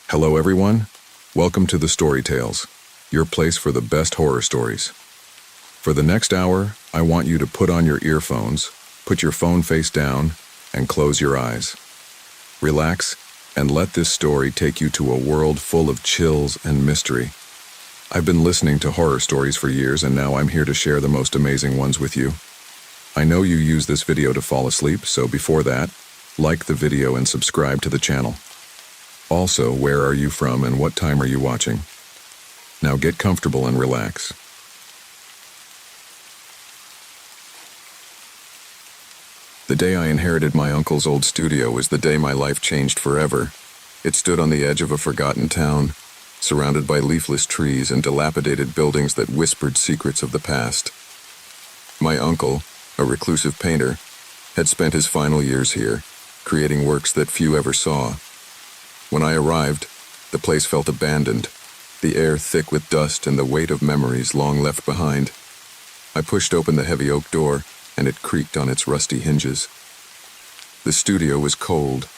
Hello everyone, welcome to the Stroytellers, your place for the best horror stories. For the next hour, I want you to put on your earphones, put your phone face down, and close your eyes. Relax, and let this story take you to a world full of chills and mystery. I've been listening to horror stories for years, and now I'm here to share the most amazing ones with you. I know you use this video to fall asleep, so before that, like the video and subscribe to the channel. Also, where are you from and what time are you watching? Now get comfortable and relax. The day I inherited my uncle's old studio was the day my life changed forever. It stood on the edge of a forgotten town, surrounded by leafless trees and dilapidated buildings that whispered secrets of the past. My uncle, a reclusive painter, had spent his final years here, creating works that few ever saw. When I arrived, the place felt abandoned, the air thick with dust and the weight of memories long left behind. I pushed open the heavy oak door, and it creaked on its rusty hinges. The studio was cold,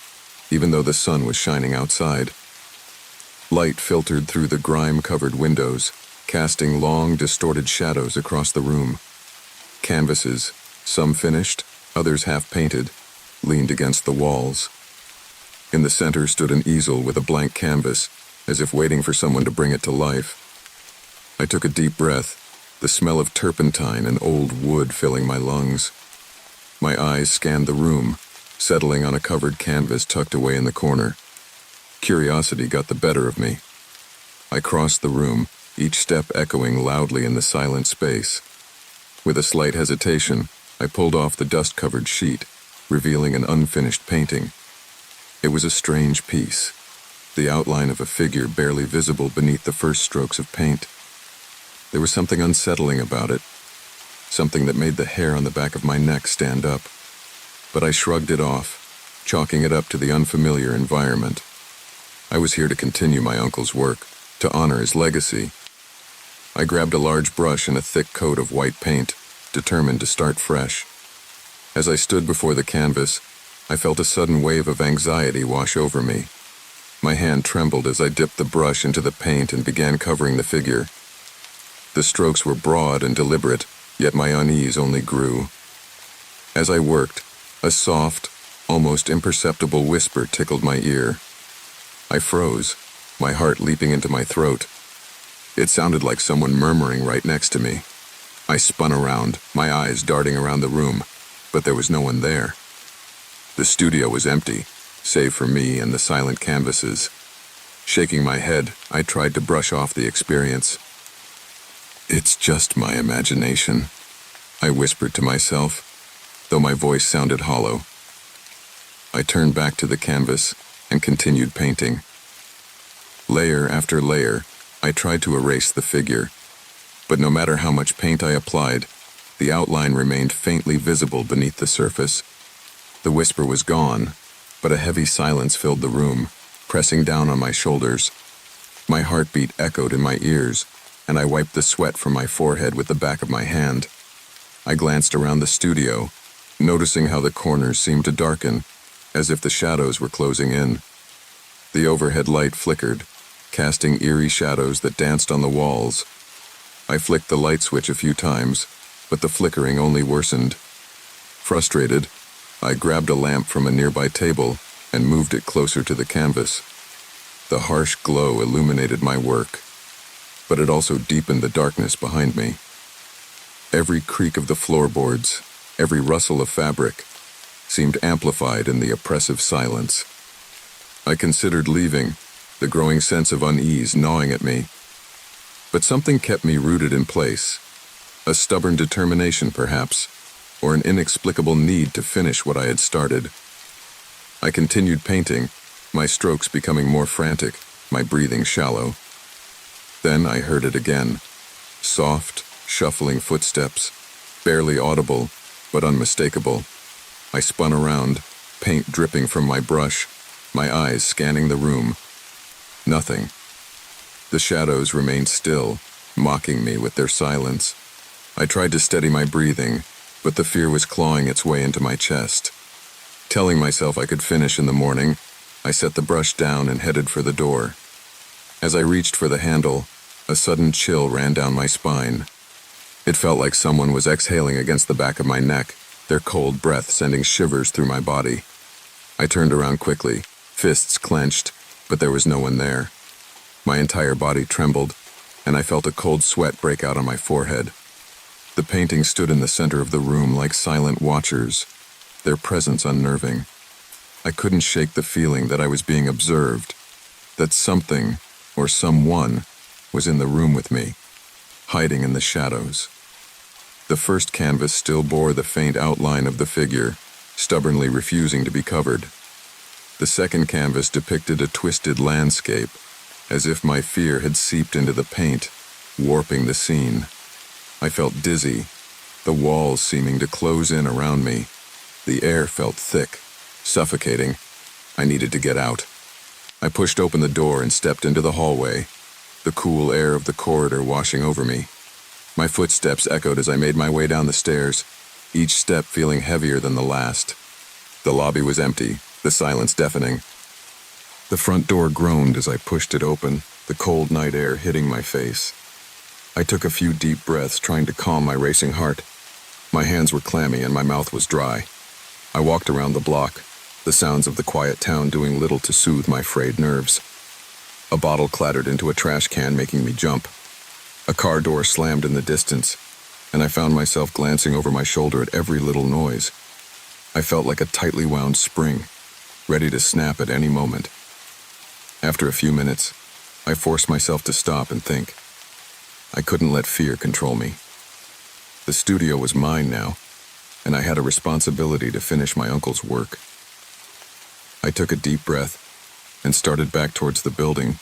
even though the sun was shining outside. Light filtered through the grime-covered windows, casting long, distorted shadows across the room. Canvases, some finished, others half-painted, leaned against the walls. In the center stood an easel with a blank canvas, as if waiting for someone to bring it to life. I took a deep breath, the smell of turpentine and old wood filling my lungs. My eyes scanned the room, settling on a covered canvas tucked away in the corner. Curiosity got the better of me. I crossed the room, each step echoing loudly in the silent space. With a slight hesitation, I pulled off the dust-covered sheet, revealing an unfinished painting. It was a strange piece, the outline of a figure barely visible beneath the first strokes of paint. There was something unsettling about it, something that made the hair on the back of my neck stand up. But I shrugged it off, chalking it up to the unfamiliar environment. I was here to continue my uncle's work, to honor his legacy. I grabbed a large brush and a thick coat of white paint, determined to start fresh. As I stood before the canvas, I felt a sudden wave of anxiety wash over me. My hand trembled as I dipped the brush into the paint and began covering the figure. The strokes were broad and deliberate, yet my unease only grew. As I worked, a soft, almost imperceptible whisper tickled my ear. I froze, my heart leaping into my throat. It sounded like someone murmuring right next to me. I spun around, my eyes darting around the room, but there was no one there. The studio was empty, save for me and the silent canvases. Shaking my head, I tried to brush off the experience. "It's just my imagination," I whispered to myself, though my voice sounded hollow. I turned back to the canvas and continued painting. Layer after layer, I tried to erase the figure, but no matter how much paint I applied, the outline remained faintly visible beneath the surface. The whisper was gone, but a heavy silence filled the room, pressing down on my shoulders. My heartbeat echoed in my ears, and I wiped the sweat from my forehead with the back of my hand. I glanced around the studio, noticing how the corners seemed to darken, as if the shadows were closing in. The overhead light flickered, casting eerie shadows that danced on the walls. I flicked the light switch a few times, but the flickering only worsened. Frustrated, I grabbed a lamp from a nearby table and moved it closer to the canvas. The harsh glow illuminated my work, but it also deepened the darkness behind me. Every creak of the floorboards, every rustle of fabric, seemed amplified in the oppressive silence. I considered leaving, the growing sense of unease gnawing at me. But something kept me rooted in place, a stubborn determination perhaps, or an inexplicable need to finish what I had started. I continued painting, my strokes becoming more frantic, my breathing shallow. Then I heard it again, soft, shuffling footsteps, barely audible, but unmistakable. I spun around, paint dripping from my brush, my eyes scanning the room. Nothing. The shadows remained still, mocking me with their silence. I tried to steady my breathing, but the fear was clawing its way into my chest. Telling myself I could finish in the morning, I set the brush down and headed for the door. As I reached for the handle, a sudden chill ran down my spine. It felt like someone was exhaling against the back of my neck, their cold breath sending shivers through my body. I turned around quickly, fists clenched, but there was no one there. My entire body trembled, and I felt a cold sweat break out on my forehead. The painting stood in the center of the room like silent watchers, their presence unnerving. I couldn't shake the feeling that I was being observed, that something or someone was in the room with me, hiding in the shadows. The first canvas still bore the faint outline of the figure, stubbornly refusing to be covered. The second canvas depicted a twisted landscape, as if my fear had seeped into the paint, warping the scene. I felt dizzy, the walls seeming to close in around me. The air felt thick, suffocating. I needed to get out. I pushed open the door and stepped into the hallway, the cool air of the corridor washing over me. My footsteps echoed as I made my way down the stairs, each step feeling heavier than the last. The lobby was empty, the silence deafening. The front door groaned as I pushed it open, the cold night air hitting my face. I took a few deep breaths, trying to calm my racing heart. My hands were clammy and my mouth was dry. I walked around the block, the sounds of the quiet town doing little to soothe my frayed nerves. A bottle clattered into a trash can, making me jump. A car door slammed in the distance, and I found myself glancing over my shoulder at every little noise. I felt like a tightly wound spring, ready to snap at any moment. After a few minutes, I forced myself to stop and think. I couldn't let fear control me. The studio was mine now, and I had a responsibility to finish my uncle's work. I took a deep breath and started back towards the building,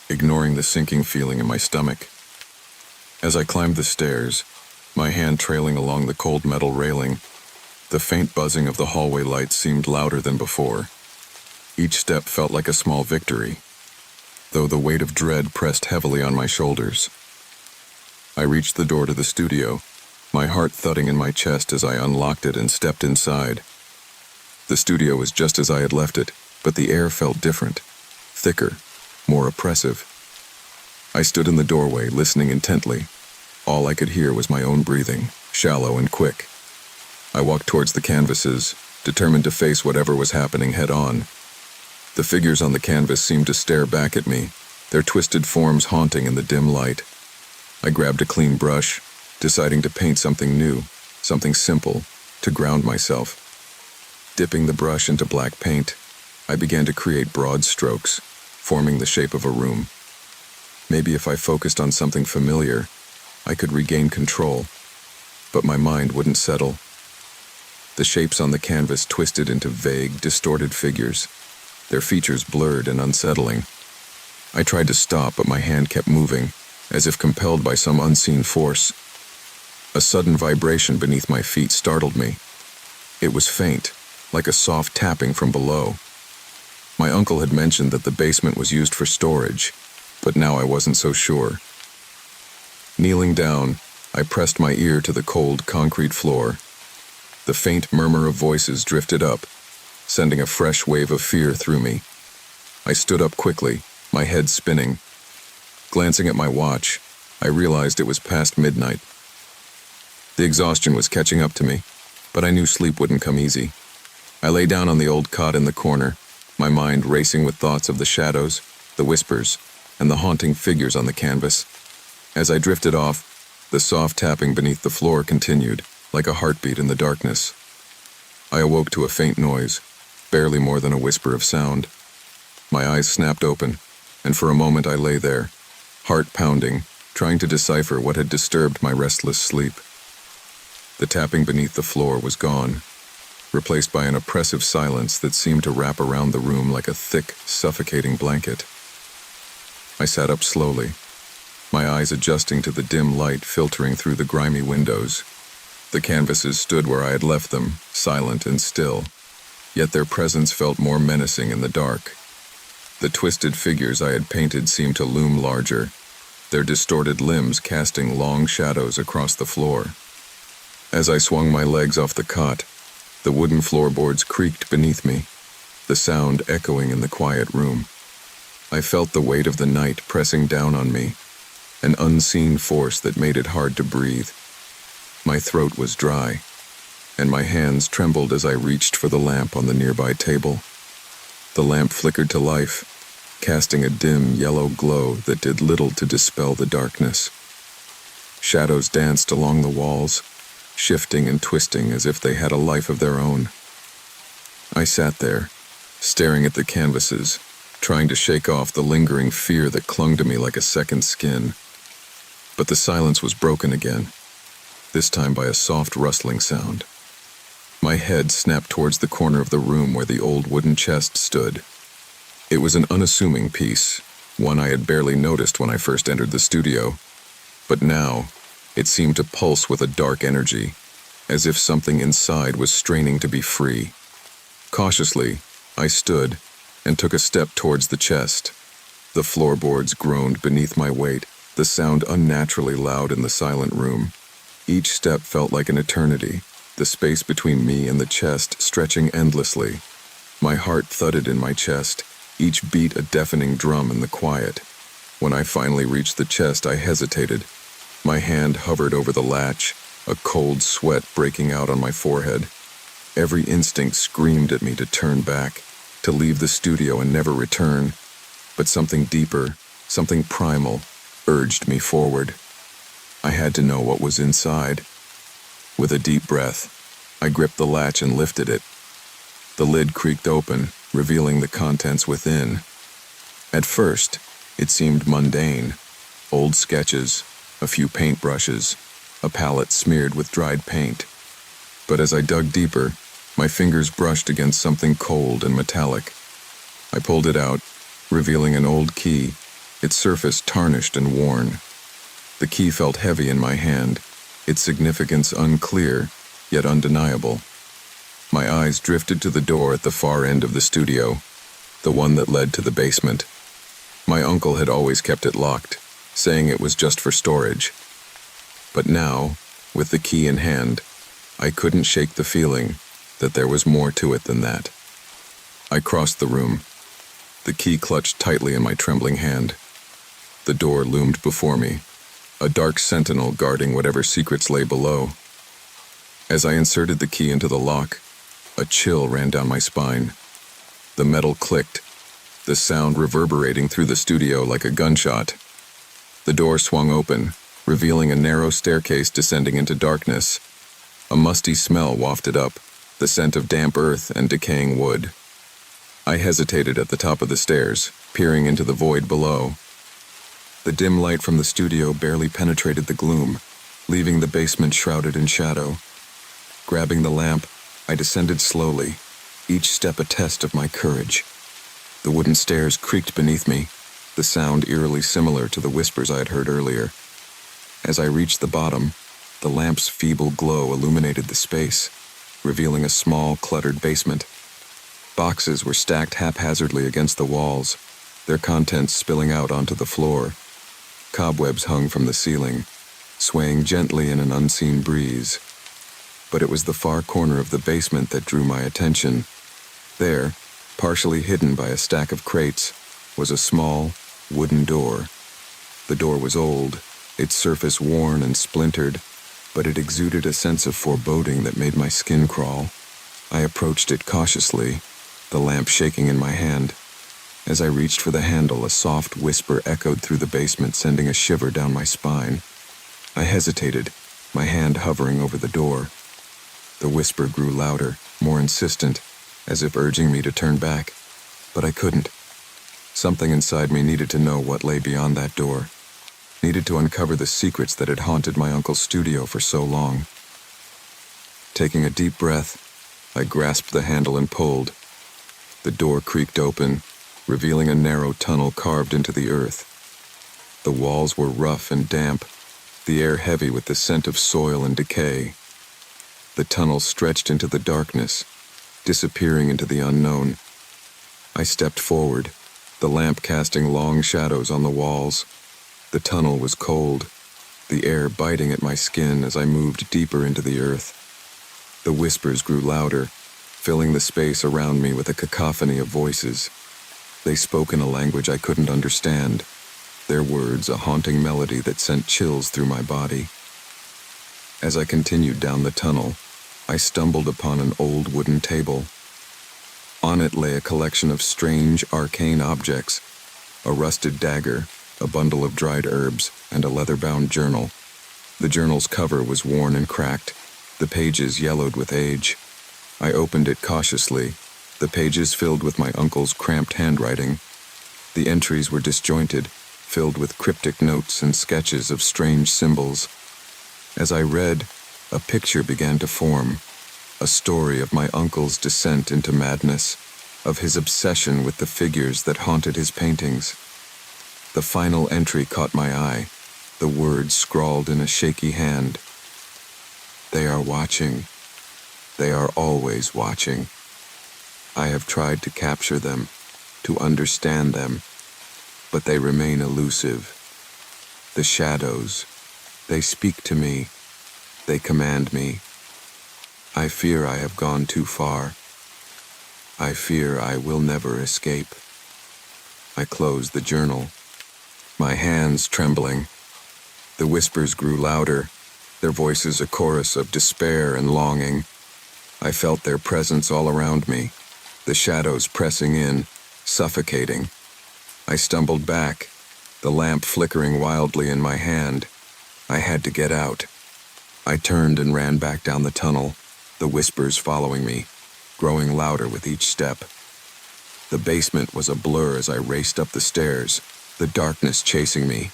ignoring the sinking feeling in my stomach. As I climbed the stairs, my hand trailing along the cold metal railing, the faint buzzing of the hallway lights seemed louder than before. Each step felt like a small victory, though the weight of dread pressed heavily on my shoulders. I reached the door to the studio, my heart thudding in my chest as I unlocked it and stepped inside. The studio was just as I had left it, but the air felt different, thicker, more oppressive. I stood in the doorway, listening intently. All I could hear was my own breathing, shallow and quick. I walked towards the canvases, determined to face whatever was happening head-on. The figures on the canvas seemed to stare back at me, their twisted forms haunting in the dim light. I grabbed a clean brush, deciding to paint something new, something simple, to ground myself. Dipping the brush into black paint, I began to create broad strokes, forming the shape of a room. Maybe if I focused on something familiar, I could regain control, but my mind wouldn't settle. The shapes on the canvas twisted into vague, distorted figures, their features blurred and unsettling. I tried to stop, but my hand kept moving, as if compelled by some unseen force. A sudden vibration beneath my feet startled me. It was faint, like a soft tapping from below. My uncle had mentioned that the basement was used for storage, but now I wasn't so sure. Kneeling down, I pressed my ear to the cold concrete floor. The faint murmur of voices drifted up, sending a fresh wave of fear through me. I stood up quickly, my head spinning. Glancing at my watch, I realized it was past midnight. The exhaustion was catching up to me, but I knew sleep wouldn't come easy. I lay down on the old cot in the corner, my mind racing with thoughts of the shadows, the whispers, and the haunting figures on the canvas. As I drifted off, the soft tapping beneath the floor continued, like a heartbeat in the darkness. I awoke to a faint noise, barely more than a whisper of sound. My eyes snapped open, and for a moment I lay there, heart pounding, trying to decipher what had disturbed my restless sleep. The tapping beneath the floor was gone, replaced by an oppressive silence that seemed to wrap around the room like a thick, suffocating blanket. I sat up slowly, my eyes adjusting to the dim light filtering through the grimy windows. The canvases stood where I had left them, silent and still, yet their presence felt more menacing in the dark. The twisted figures I had painted seemed to loom larger, their distorted limbs casting long shadows across the floor. As I swung my legs off the cot, the wooden floorboards creaked beneath me, the sound echoing in the quiet room. I felt the weight of the night pressing down on me, an unseen force that made it hard to breathe. My throat was dry, and my hands trembled as I reached for the lamp on the nearby table. The lamp flickered to life, casting a dim yellow glow that did little to dispel the darkness. Shadows danced along the walls, shifting and twisting as if they had a life of their own. I sat there, staring at the canvases, trying to shake off the lingering fear that clung to me like a second skin. But the silence was broken again, this time by a soft rustling sound. My head snapped towards the corner of the room where the old wooden chest stood. It was an unassuming piece, one I had barely noticed when I first entered the studio, but now it seemed to pulse with a dark energy, as if something inside was straining to be free. Cautiously, I stood and took a step towards the chest. The floorboards groaned beneath my weight, the sound unnaturally loud in the silent room. Each step felt like an eternity, the space between me and the chest stretching endlessly. My heart thudded in my chest, each beat a deafening drum in the quiet. When I finally reached the chest, I hesitated. My hand hovered over the latch, a cold sweat breaking out on my forehead. Every instinct screamed at me to turn back, to leave the studio and never return. But something deeper, something primal, urged me forward. I had to know what was inside. With a deep breath, I gripped the latch and lifted it. The lid creaked open, revealing the contents within. At first, it seemed mundane. Old sketches, a few paintbrushes, a palette smeared with dried paint. But as I dug deeper, my fingers brushed against something cold and metallic. I pulled it out, revealing an old key, its surface tarnished and worn. The key felt heavy in my hand, its significance unclear, yet undeniable. My eyes drifted to the door at the far end of the studio, the one that led to the basement. My uncle had always kept it locked, saying it was just for storage. But now, with the key in hand, I couldn't shake the feeling that there was more to it than that. I crossed the room, the key clutched tightly in my trembling hand. The door loomed before me, a dark sentinel guarding whatever secrets lay below. As I inserted the key into the lock, a chill ran down my spine. The metal clicked, the sound reverberating through the studio like a gunshot. The door swung open, revealing a narrow staircase descending into darkness. A musty smell wafted up, the scent of damp earth and decaying wood. I hesitated at the top of the stairs, peering into the void below. The dim light from the studio barely penetrated the gloom, leaving the basement shrouded in shadow. Grabbing the lamp, I descended slowly, each step a test of my courage. The wooden stairs creaked beneath me, the sound eerily similar to the whispers I had heard earlier. As I reached the bottom, the lamp's feeble glow illuminated the space, revealing a small, cluttered basement. Boxes were stacked haphazardly against the walls, their contents spilling out onto the floor. Cobwebs hung from the ceiling, swaying gently in an unseen breeze. But it was the far corner of the basement that drew my attention. There, partially hidden by a stack of crates, was a small, wooden door. The door was old, its surface worn and splintered, but it exuded a sense of foreboding that made my skin crawl. I approached it cautiously, the lamp shaking in my hand. As I reached for the handle, a soft whisper echoed through the basement, sending a shiver down my spine. I hesitated, my hand hovering over the door. The whisper grew louder, more insistent, as if urging me to turn back, but I couldn't. Something inside me needed to know what lay beyond that door, needed to uncover the secrets that had haunted my uncle's studio for so long. Taking a deep breath, I grasped the handle and pulled. The door creaked open, revealing a narrow tunnel carved into the earth. The walls were rough and damp, the air heavy with the scent of soil and decay. The tunnel stretched into the darkness, disappearing into the unknown. I stepped forward, the lamp casting long shadows on the walls. The tunnel was cold, the air biting at my skin as I moved deeper into the earth. The whispers grew louder, filling the space around me with a cacophony of voices. They spoke in a language I couldn't understand, their words a haunting melody that sent chills through my body. As I continued down the tunnel, I stumbled upon an old wooden table. On it lay a collection of strange, arcane objects, a rusted dagger, a bundle of dried herbs, and a leather-bound journal. The journal's cover was worn and cracked, the pages yellowed with age. I opened it cautiously, the pages filled with my uncle's cramped handwriting. The entries were disjointed, filled with cryptic notes and sketches of strange symbols. As I read, a picture began to form, a story of my uncle's descent into madness, of his obsession with the figures that haunted his paintings. The final entry caught my eye, the words scrawled in a shaky hand. They are watching. They are always watching. I have tried to capture them, to understand them, but they remain elusive. The shadows, they speak to me, they command me. I fear I have gone too far. I fear I will never escape. I closed the journal, my hands trembling. The whispers grew louder, their voices a chorus of despair and longing. I felt their presence all around me, the shadows pressing in, suffocating. I stumbled back, the lamp flickering wildly in my hand. I had to get out. I turned and ran back down the tunnel, the whispers following me, growing louder with each step. The basement was a blur as I raced up the stairs, the darkness chasing me.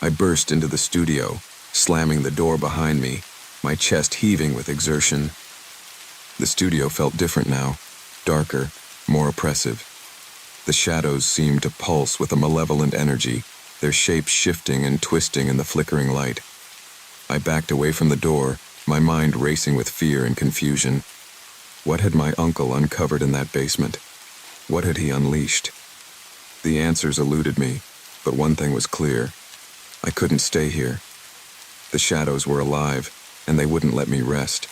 I burst into the studio, slamming the door behind me, my chest heaving with exertion. The studio felt different now, darker, more oppressive. The shadows seemed to pulse with a malevolent energy, their shapes shifting and twisting in the flickering light. I backed away from the door, my mind racing with fear and confusion. What had my uncle uncovered in that basement? What had he unleashed? The answers eluded me, but one thing was clear. I couldn't stay here. The shadows were alive, and they wouldn't let me rest.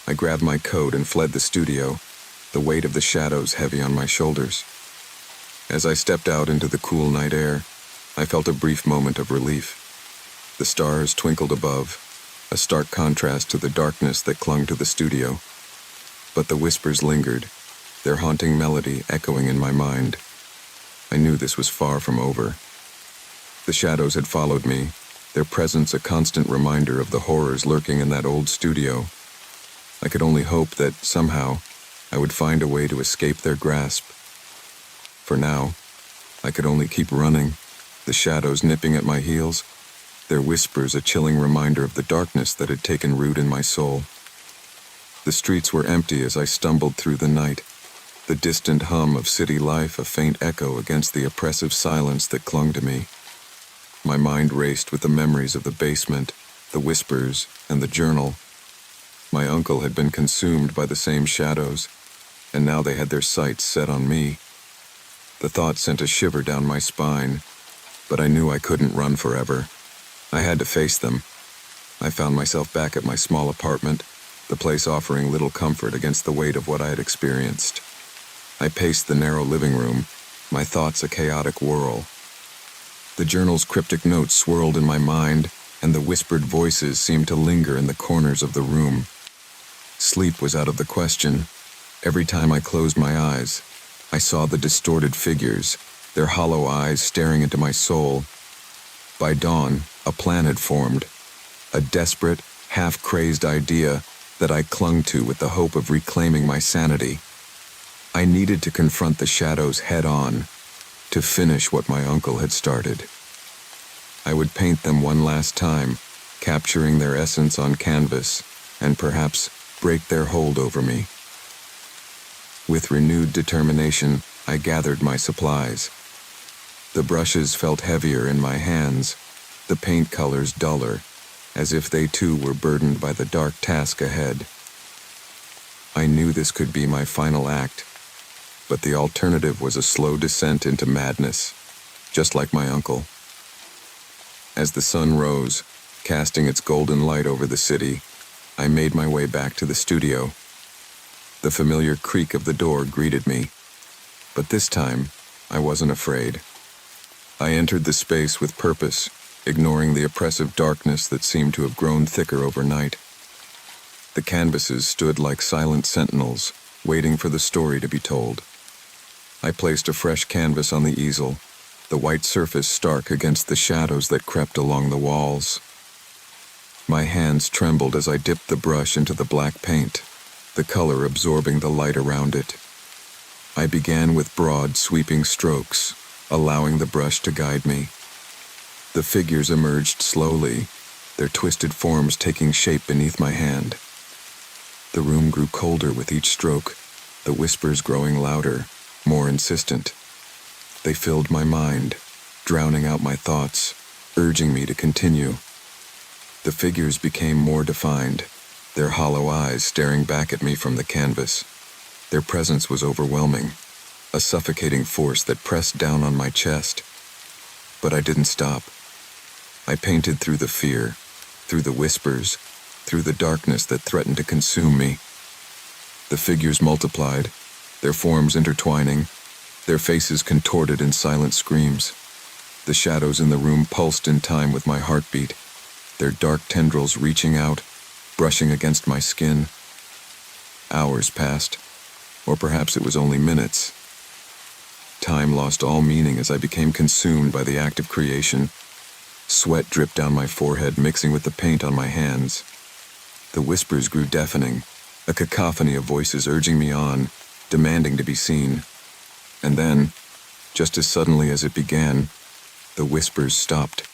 I grabbed my coat and fled the studio, the weight of the shadows heavy on my shoulders. As I stepped out into the cool night air, I felt a brief moment of relief. The stars twinkled above, a stark contrast to the darkness that clung to the studio. But the whispers lingered, their haunting melody echoing in my mind. I knew this was far from over. The shadows had followed me, their presence a constant reminder of the horrors lurking in that old studio. I could only hope that, somehow, I would find a way to escape their grasp. For now, I could only keep running, the shadows nipping at my heels, their whispers a chilling reminder of the darkness that had taken root in my soul. The streets were empty as I stumbled through the night, the distant hum of city life a faint echo against the oppressive silence that clung to me. My mind raced with the memories of the basement, the whispers, and the journal. My uncle had been consumed by the same shadows, and now they had their sights set on me. The thought sent a shiver down my spine, but I knew I couldn't run forever. I had to face them. I found myself back at my small apartment, the place offering little comfort against the weight of what I had experienced. I paced the narrow living room, my thoughts a chaotic whirl. The journal's cryptic notes swirled in my mind, and the whispered voices seemed to linger in the corners of the room. Sleep was out of the question. Every time I closed my eyes, I saw the distorted figures, their hollow eyes staring into my soul. By dawn, a plan had formed, a desperate, half-crazed idea that I clung to with the hope of reclaiming my sanity. I needed to confront the shadows head-on, to finish what my uncle had started. I would paint them one last time, capturing their essence on canvas, and perhaps break their hold over me. With renewed determination, I gathered my supplies. The brushes felt heavier in my hands, the paint colors duller, as if they too were burdened by the dark task ahead. I knew this could be my final act, but the alternative was a slow descent into madness, just like my uncle. As the sun rose, casting its golden light over the city, I made my way back to the studio. The familiar creak of the door greeted me, but this time, I wasn't afraid. I entered the space with purpose, ignoring the oppressive darkness that seemed to have grown thicker overnight. The canvases stood like silent sentinels, waiting for the story to be told. I placed a fresh canvas on the easel, the white surface stark against the shadows that crept along the walls. My hands trembled as I dipped the brush into the black paint, the color absorbing the light around it. I began with broad, sweeping strokes, allowing the brush to guide me. The figures emerged slowly, their twisted forms taking shape beneath my hand. The room grew colder with each stroke, the whispers growing louder, more insistent. They filled my mind, drowning out my thoughts, urging me to continue. The figures became more defined, their hollow eyes staring back at me from the canvas. Their presence was overwhelming, a suffocating force that pressed down on my chest. But I didn't stop. I painted through the fear, through the whispers, through the darkness that threatened to consume me. The figures multiplied, their forms intertwining, their faces contorted in silent screams. The shadows in the room pulsed in time with my heartbeat, their dark tendrils reaching out, brushing against my skin. Hours passed, or perhaps it was only minutes. Time lost all meaning as I became consumed by the act of creation. Sweat dripped down my forehead, mixing with the paint on my hands. The whispers grew deafening, a cacophony of voices urging me on, demanding to be seen. And then, just as suddenly as it began, the whispers stopped.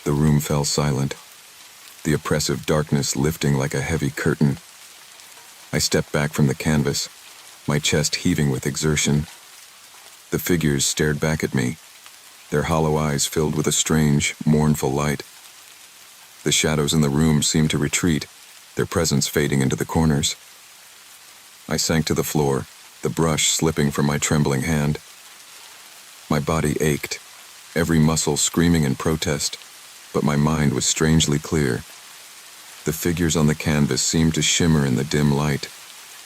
The room fell silent, the oppressive darkness lifting like a heavy curtain. I stepped back from the canvas, my chest heaving with exertion. The figures stared back at me, their hollow eyes filled with a strange, mournful light. The shadows in the room seemed to retreat, their presence fading into the corners. I sank to the floor, the brush slipping from my trembling hand. My body ached, every muscle screaming in protest, but my mind was strangely clear. The figures on the canvas seemed to shimmer in the dim light,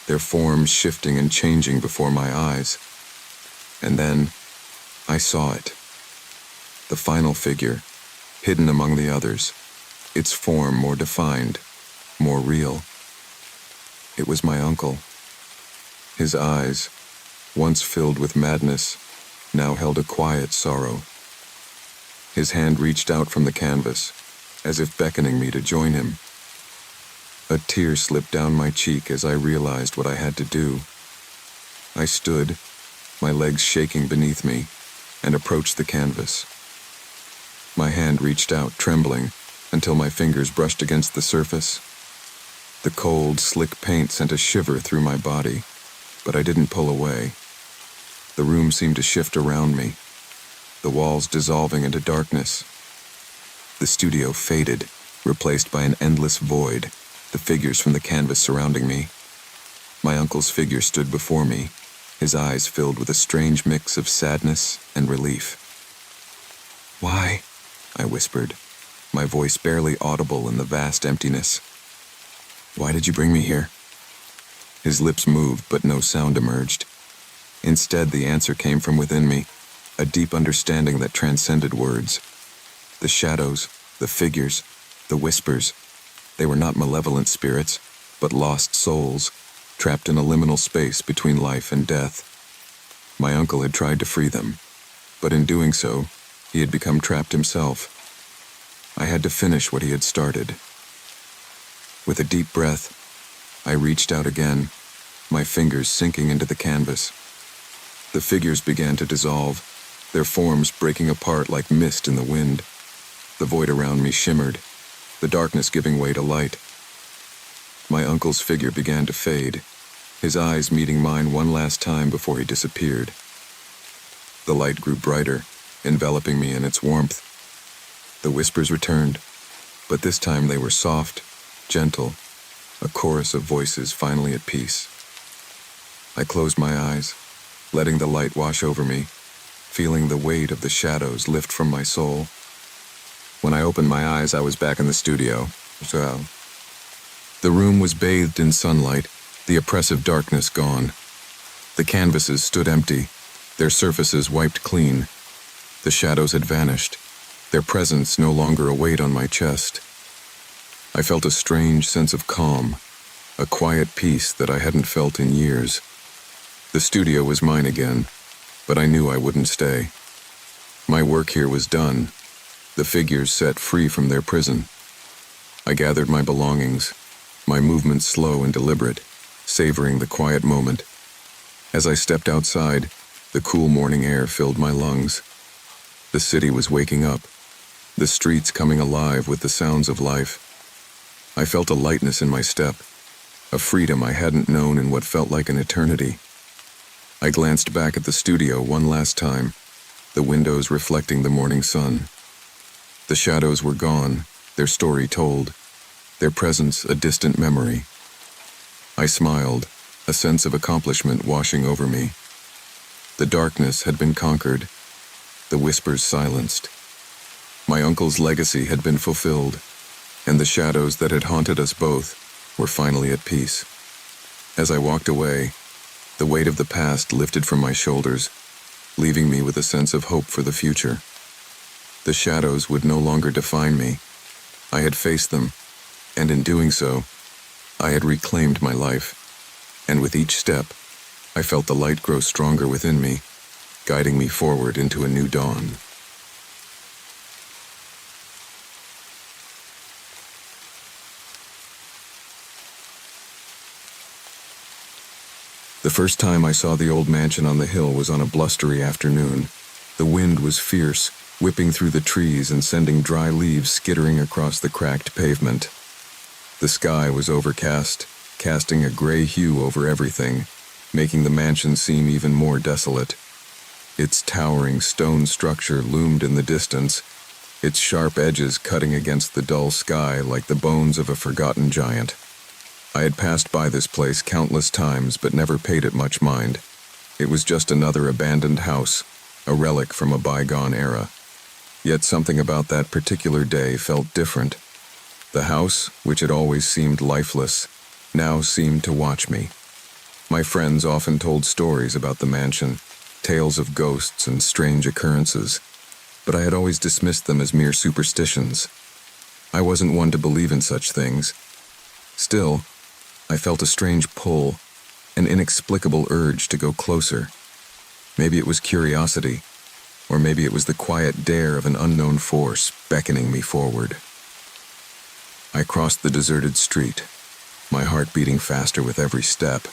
their forms shifting and changing before my eyes. And then, I saw it. The final figure, hidden among the others, its form more defined, more real. It was my uncle. His eyes, once filled with madness, now held a quiet sorrow. His hand reached out from the canvas, as if beckoning me to join him. A tear slipped down my cheek as I realized what I had to do. I stood, my legs shaking beneath me, and approached the canvas. My hand reached out, trembling, until my fingers brushed against the surface. The cold, slick paint sent a shiver through my body, but I didn't pull away. The room seemed to shift around me, the walls dissolving into darkness. The studio faded, replaced by an endless void, the figures from the canvas surrounding me. My uncle's figure stood before me, his eyes filled with a strange mix of sadness and relief. "Why?" I whispered, my voice barely audible in the vast emptiness. "Why did you bring me here?" His lips moved, but no sound emerged. Instead, the answer came from within me, a deep understanding that transcended words. The shadows, the figures, the whispers, they were not malevolent spirits, but lost souls, trapped in a liminal space between life and death. My uncle had tried to free them, but in doing so, he had become trapped himself. I had to finish what he had started. With a deep breath, I reached out again, my fingers sinking into the canvas. The figures began to dissolve, their forms breaking apart like mist in the wind. The void around me shimmered, the darkness giving way to light. My uncle's figure began to fade, his eyes meeting mine one last time before he disappeared. The light grew brighter, enveloping me in its warmth. The whispers returned, but this time they were soft, gentle, a chorus of voices finally at peace. I closed my eyes, letting the light wash over me, feeling the weight of the shadows lift from my soul. When I opened my eyes, I was back in the studio. The room was bathed in sunlight, the oppressive darkness gone. The canvases stood empty, their surfaces wiped clean. The shadows had vanished, their presence no longer a weight on my chest. I felt a strange sense of calm, a quiet peace that I hadn't felt in years. The studio was mine again, but I knew I wouldn't stay. My work here was done, the figures set free from their prison. I gathered my belongings, my movements slow and deliberate, savoring the quiet moment. As I stepped outside, the cool morning air filled my lungs. The city was waking up, the streets coming alive with the sounds of life. I felt a lightness in my step, a freedom I hadn't known in what felt like an eternity. I glanced back at the studio one last time, the windows reflecting the morning sun. The shadows were gone, their story told, their presence a distant memory. I smiled, a sense of accomplishment washing over me. The darkness had been conquered, the whispers silenced. My uncle's legacy had been fulfilled, and the shadows that had haunted us both were finally at peace. As I walked away, the weight of the past lifted from my shoulders, leaving me with a sense of hope for the future. The shadows would no longer define me. I had faced them, and in doing so, I had reclaimed my life. And with each step, I felt the light grow stronger within me, guiding me forward into a new dawn. The first time I saw the old mansion on the hill was on a blustery afternoon. The wind was fierce, whipping through the trees and sending dry leaves skittering across the cracked pavement. The sky was overcast, casting a gray hue over everything, making the mansion seem even more desolate. Its towering stone structure loomed in the distance, its sharp edges cutting against the dull sky like the bones of a forgotten giant. I had passed by this place countless times but never paid it much mind. It was just another abandoned house, a relic from a bygone era. Yet something about that particular day felt different. The house, which had always seemed lifeless, now seemed to watch me. My friends often told stories about the mansion, tales of ghosts and strange occurrences, but I had always dismissed them as mere superstitions. I wasn't one to believe in such things. Still, I felt a strange pull, an inexplicable urge to go closer. Maybe it was curiosity, or maybe it was the quiet dare of an unknown force beckoning me forward. I crossed the deserted street, my heart beating faster with every step.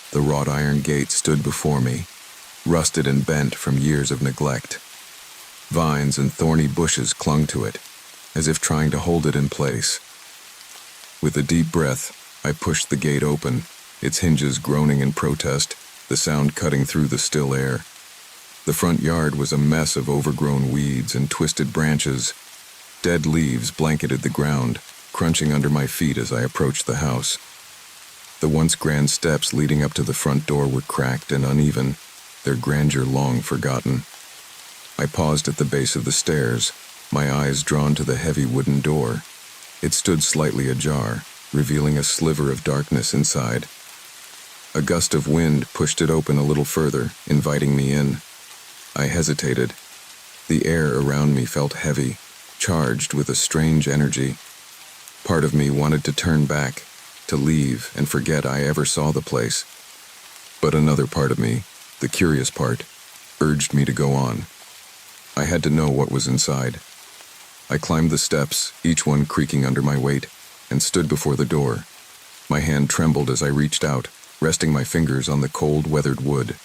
The wrought iron gate stood before me, rusted and bent from years of neglect. Vines and thorny bushes clung to it, as if trying to hold it in place. With a deep breath, I pushed the gate open, its hinges groaning in protest, the sound cutting through the still air. The front yard was a mess of overgrown weeds and twisted branches. Dead leaves blanketed the ground, crunching under my feet as I approached the house. The once grand steps leading up to the front door were cracked and uneven, their grandeur long forgotten. I paused at the base of the stairs, my eyes drawn to the heavy wooden door. It stood slightly ajar, revealing a sliver of darkness inside. A gust of wind pushed it open a little further, inviting me in. I hesitated. The air around me felt heavy, charged with a strange energy. Part of me wanted to turn back, to leave and forget I ever saw the place. But another part of me, the curious part, urged me to go on. I had to know what was inside. I climbed the steps, each one creaking under my weight, and stood before the door. My hand trembled as I reached out, resting my fingers on the cold, weathered wood.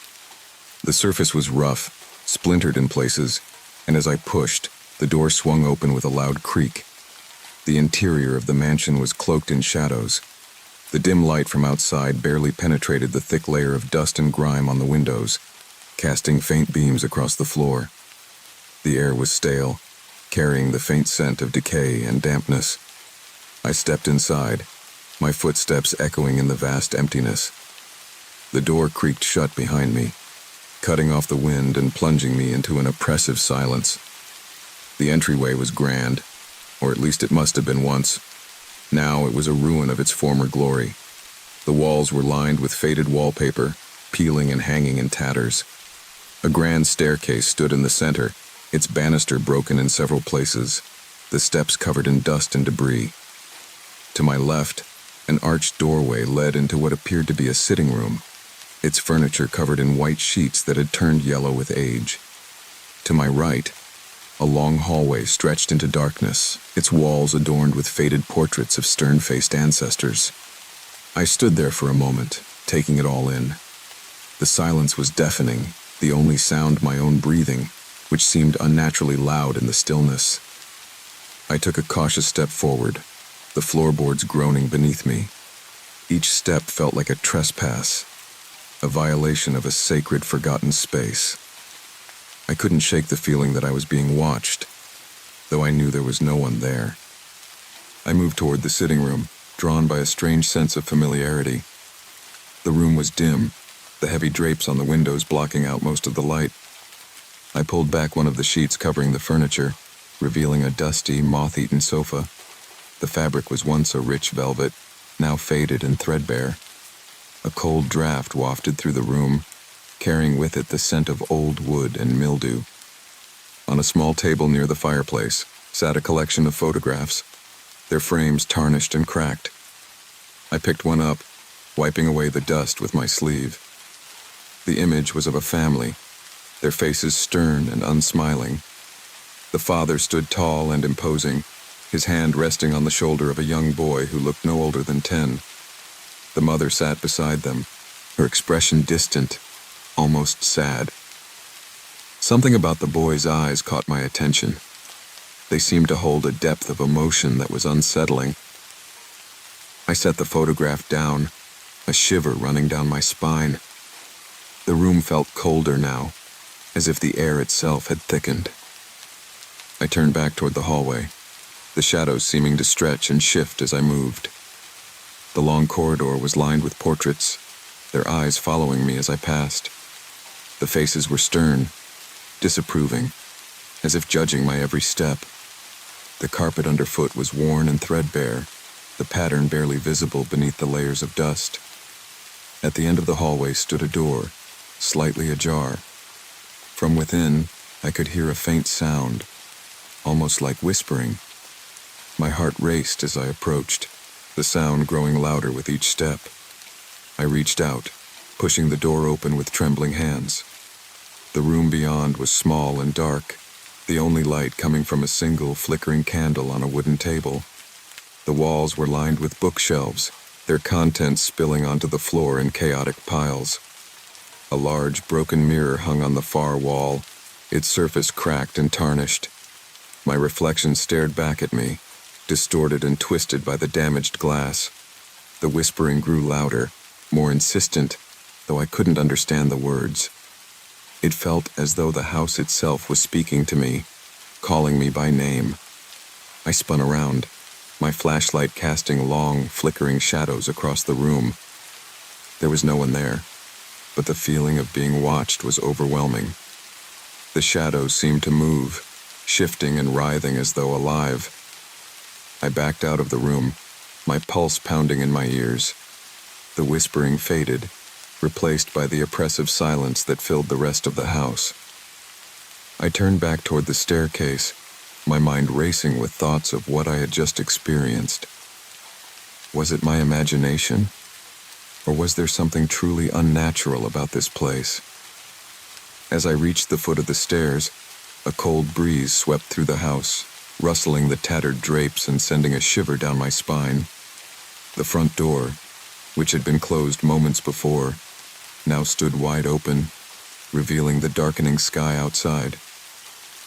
The surface was rough, splintered in places, and as I pushed, the door swung open with a loud creak. The interior of the mansion was cloaked in shadows. The dim light from outside barely penetrated the thick layer of dust and grime on the windows, casting faint beams across the floor. The air was stale, carrying the faint scent of decay and dampness. I stepped inside, my footsteps echoing in the vast emptiness. The door creaked shut behind me, cutting off the wind and plunging me into an oppressive silence. The entryway was grand, or at least it must have been once. Now it was a ruin of its former glory. The walls were lined with faded wallpaper, peeling and hanging in tatters. A grand staircase stood in the center, its banister broken in several places, the steps covered in dust and debris. To my left, an arched doorway led into what appeared to be a sitting room, its furniture covered in white sheets that had turned yellow with age. To my right, a long hallway stretched into darkness, its walls adorned with faded portraits of stern-faced ancestors. I stood there for a moment, taking it all in. The silence was deafening, the only sound my own breathing, which seemed unnaturally loud in the stillness. I took a cautious step forward, the floorboards groaning beneath me. Each step felt like a trespass, a violation of a sacred, forgotten space. I couldn't shake the feeling that I was being watched, though I knew there was no one there. I moved toward the sitting room, drawn by a strange sense of familiarity. The room was dim, the heavy drapes on the windows blocking out most of the light. I pulled back one of the sheets covering the furniture, revealing a dusty, moth-eaten sofa. The fabric was once a rich velvet, now faded and threadbare. A cold draft wafted through the room, carrying with it the scent of old wood and mildew. On a small table near the fireplace sat a collection of photographs, their frames tarnished and cracked. I picked one up, wiping away the dust with my sleeve. The image was of a family, their faces stern and unsmiling. The father stood tall and imposing, his hand resting on the shoulder of a young boy who looked no older than 10. The mother sat beside them, her expression distant, almost sad. Something about the boy's eyes caught my attention. They seemed to hold a depth of emotion that was unsettling. I set the photograph down, a shiver running down my spine. The room felt colder now, as if the air itself had thickened. I turned back toward the hallway, the shadows seeming to stretch and shift as I moved. The long corridor was lined with portraits, their eyes following me as I passed. The faces were stern, disapproving, as if judging my every step. The carpet underfoot was worn and threadbare, the pattern barely visible beneath the layers of dust. At the end of the hallway stood a door, slightly ajar. From within, I could hear a faint sound, almost like whispering. My heart raced as I approached, the sound growing louder with each step. I reached out, pushing the door open with trembling hands. The room beyond was small and dark, the only light coming from a single flickering candle on a wooden table. The walls were lined with bookshelves, their contents spilling onto the floor in chaotic piles. A large broken mirror hung on the far wall, its surface cracked and tarnished. My reflection stared back at me, distorted and twisted by the damaged glass. The whispering grew louder, more insistent, though I couldn't understand the words. It felt as though the house itself was speaking to me, calling me by name. I spun around, my flashlight casting long, flickering shadows across the room. There was no one there, but the feeling of being watched was overwhelming. The shadows seemed to move, shifting and writhing as though alive. I backed out of the room, my pulse pounding in my ears. The whispering faded, replaced by the oppressive silence that filled the rest of the house. I turned back toward the staircase, my mind racing with thoughts of what I had just experienced. Was it my imagination? Or was there something truly unnatural about this place? As I reached the foot of the stairs, a cold breeze swept through the house, rustling the tattered drapes and sending a shiver down my spine. The front door, which had been closed moments before, now stood wide open, revealing the darkening sky outside.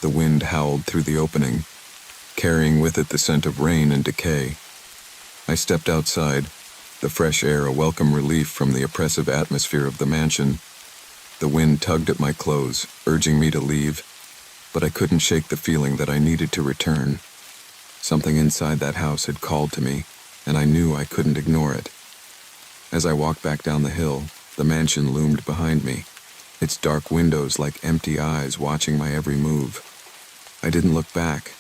The wind howled through the opening, carrying with it the scent of rain and decay. I stepped outside, the fresh air a welcome relief from the oppressive atmosphere of the mansion. The wind tugged at my clothes, urging me to leave, but I couldn't shake the feeling that I needed to return. Something inside that house had called to me, and I knew I couldn't ignore it. As I walked back down the hill, the mansion loomed behind me, its dark windows like empty eyes watching my every move. I didn't look back,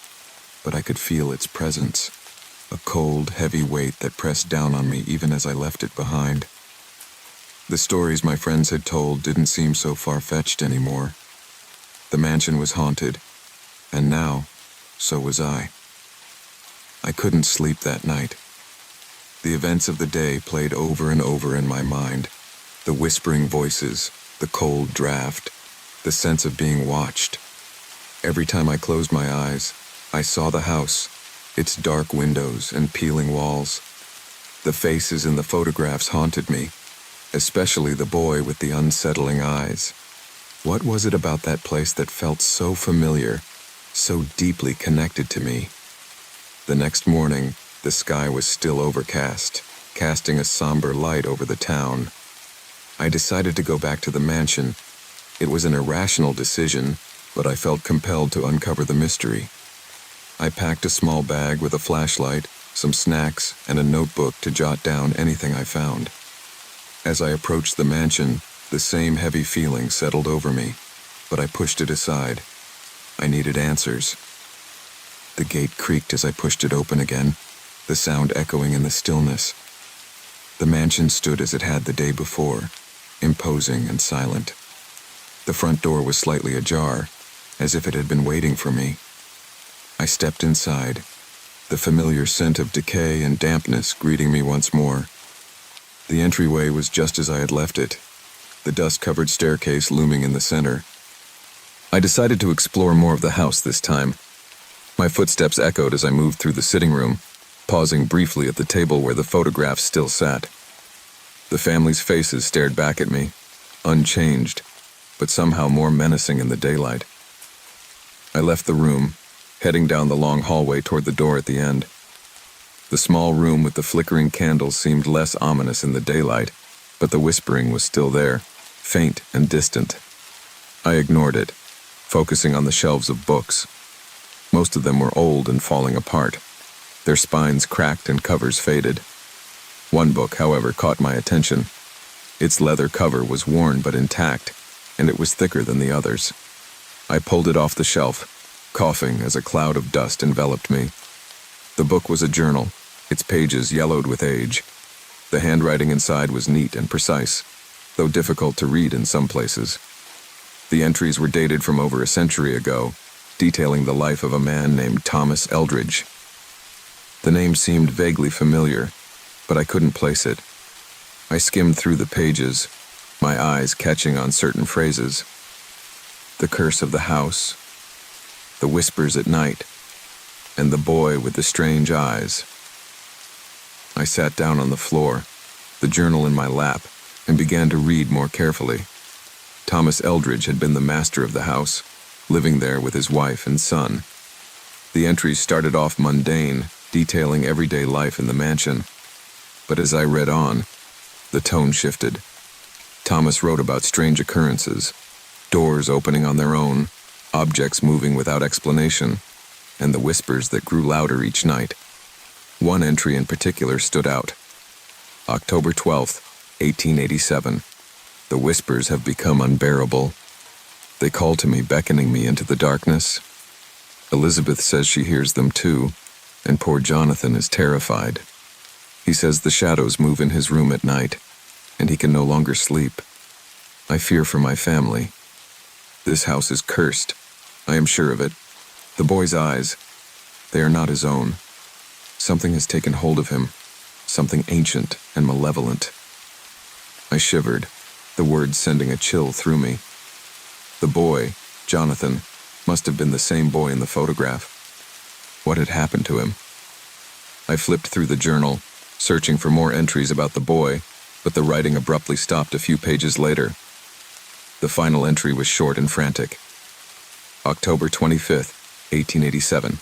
but I could feel its presence, a cold, heavy weight that pressed down on me even as I left it behind. The stories my friends had told didn't seem so far-fetched anymore. The mansion was haunted, and now, so was I. I couldn't sleep that night. The events of the day played over and over in my mind. The whispering voices, the cold draft, the sense of being watched. Every time I closed my eyes, I saw the house, its dark windows and peeling walls. The faces in the photographs haunted me, especially the boy with the unsettling eyes. What was it about that place that felt so familiar, so deeply connected to me? The next morning, the sky was still overcast, casting a somber light over the town. I decided to go back to the mansion. It was an irrational decision, but I felt compelled to uncover the mystery. I packed a small bag with a flashlight, some snacks, and a notebook to jot down anything I found. As I approached the mansion, the same heavy feeling settled over me, but I pushed it aside. I needed answers. The gate creaked as I pushed it open again, the sound echoing in the stillness. The mansion stood as it had the day before, imposing and silent. The front door was slightly ajar, as if it had been waiting for me. I stepped inside, the familiar scent of decay and dampness greeting me once more. The entryway was just as I had left it, the dust-covered staircase looming in the center. I decided to explore more of the house this time. My footsteps echoed as I moved through the sitting room, pausing briefly at the table where the photographs still sat. The family's faces stared back at me, unchanged, but somehow more menacing in the daylight. I left the room, heading down the long hallway toward the door at the end. The small room with the flickering candles seemed less ominous in the daylight, but the whispering was still there, faint and distant. I ignored it, focusing on the shelves of books. Most of them were old and falling apart, their spines cracked and covers faded. One book, however, caught my attention. Its leather cover was worn but intact, and it was thicker than the others. I pulled it off the shelf, coughing as a cloud of dust enveloped me. The book was a journal, its pages yellowed with age. The handwriting inside was neat and precise, though difficult to read in some places. The entries were dated from over a century ago, detailing the life of a man named Thomas Eldridge. The name seemed vaguely familiar, but I couldn't place it. I skimmed through the pages, my eyes catching on certain phrases. The curse of the house, the whispers at night, and the boy with the strange eyes. I sat down on the floor, the journal in my lap, and began to read more carefully. Thomas Eldridge had been the master of the house, living there with his wife and son. The entries started off mundane, detailing everyday life in the mansion. But as I read on, the tone shifted. Thomas wrote about strange occurrences, doors opening on their own, objects moving without explanation, and the whispers that grew louder each night. One entry in particular stood out. October 12th, 1887. The whispers have become unbearable. They call to me, beckoning me into the darkness. Elizabeth says she hears them too, and poor Jonathan is terrified. He says the shadows move in his room at night, and he can no longer sleep. I fear for my family. This house is cursed. I am sure of it. The boy's eyes, they are not his own. Something has taken hold of him, something ancient and malevolent. I shivered, the words sending a chill through me. The boy, Jonathan, must have been the same boy in the photograph. What had happened to him? I flipped through the journal, searching for more entries about the boy, but the writing abruptly stopped a few pages later. The final entry was short and frantic. October 25th, 1887.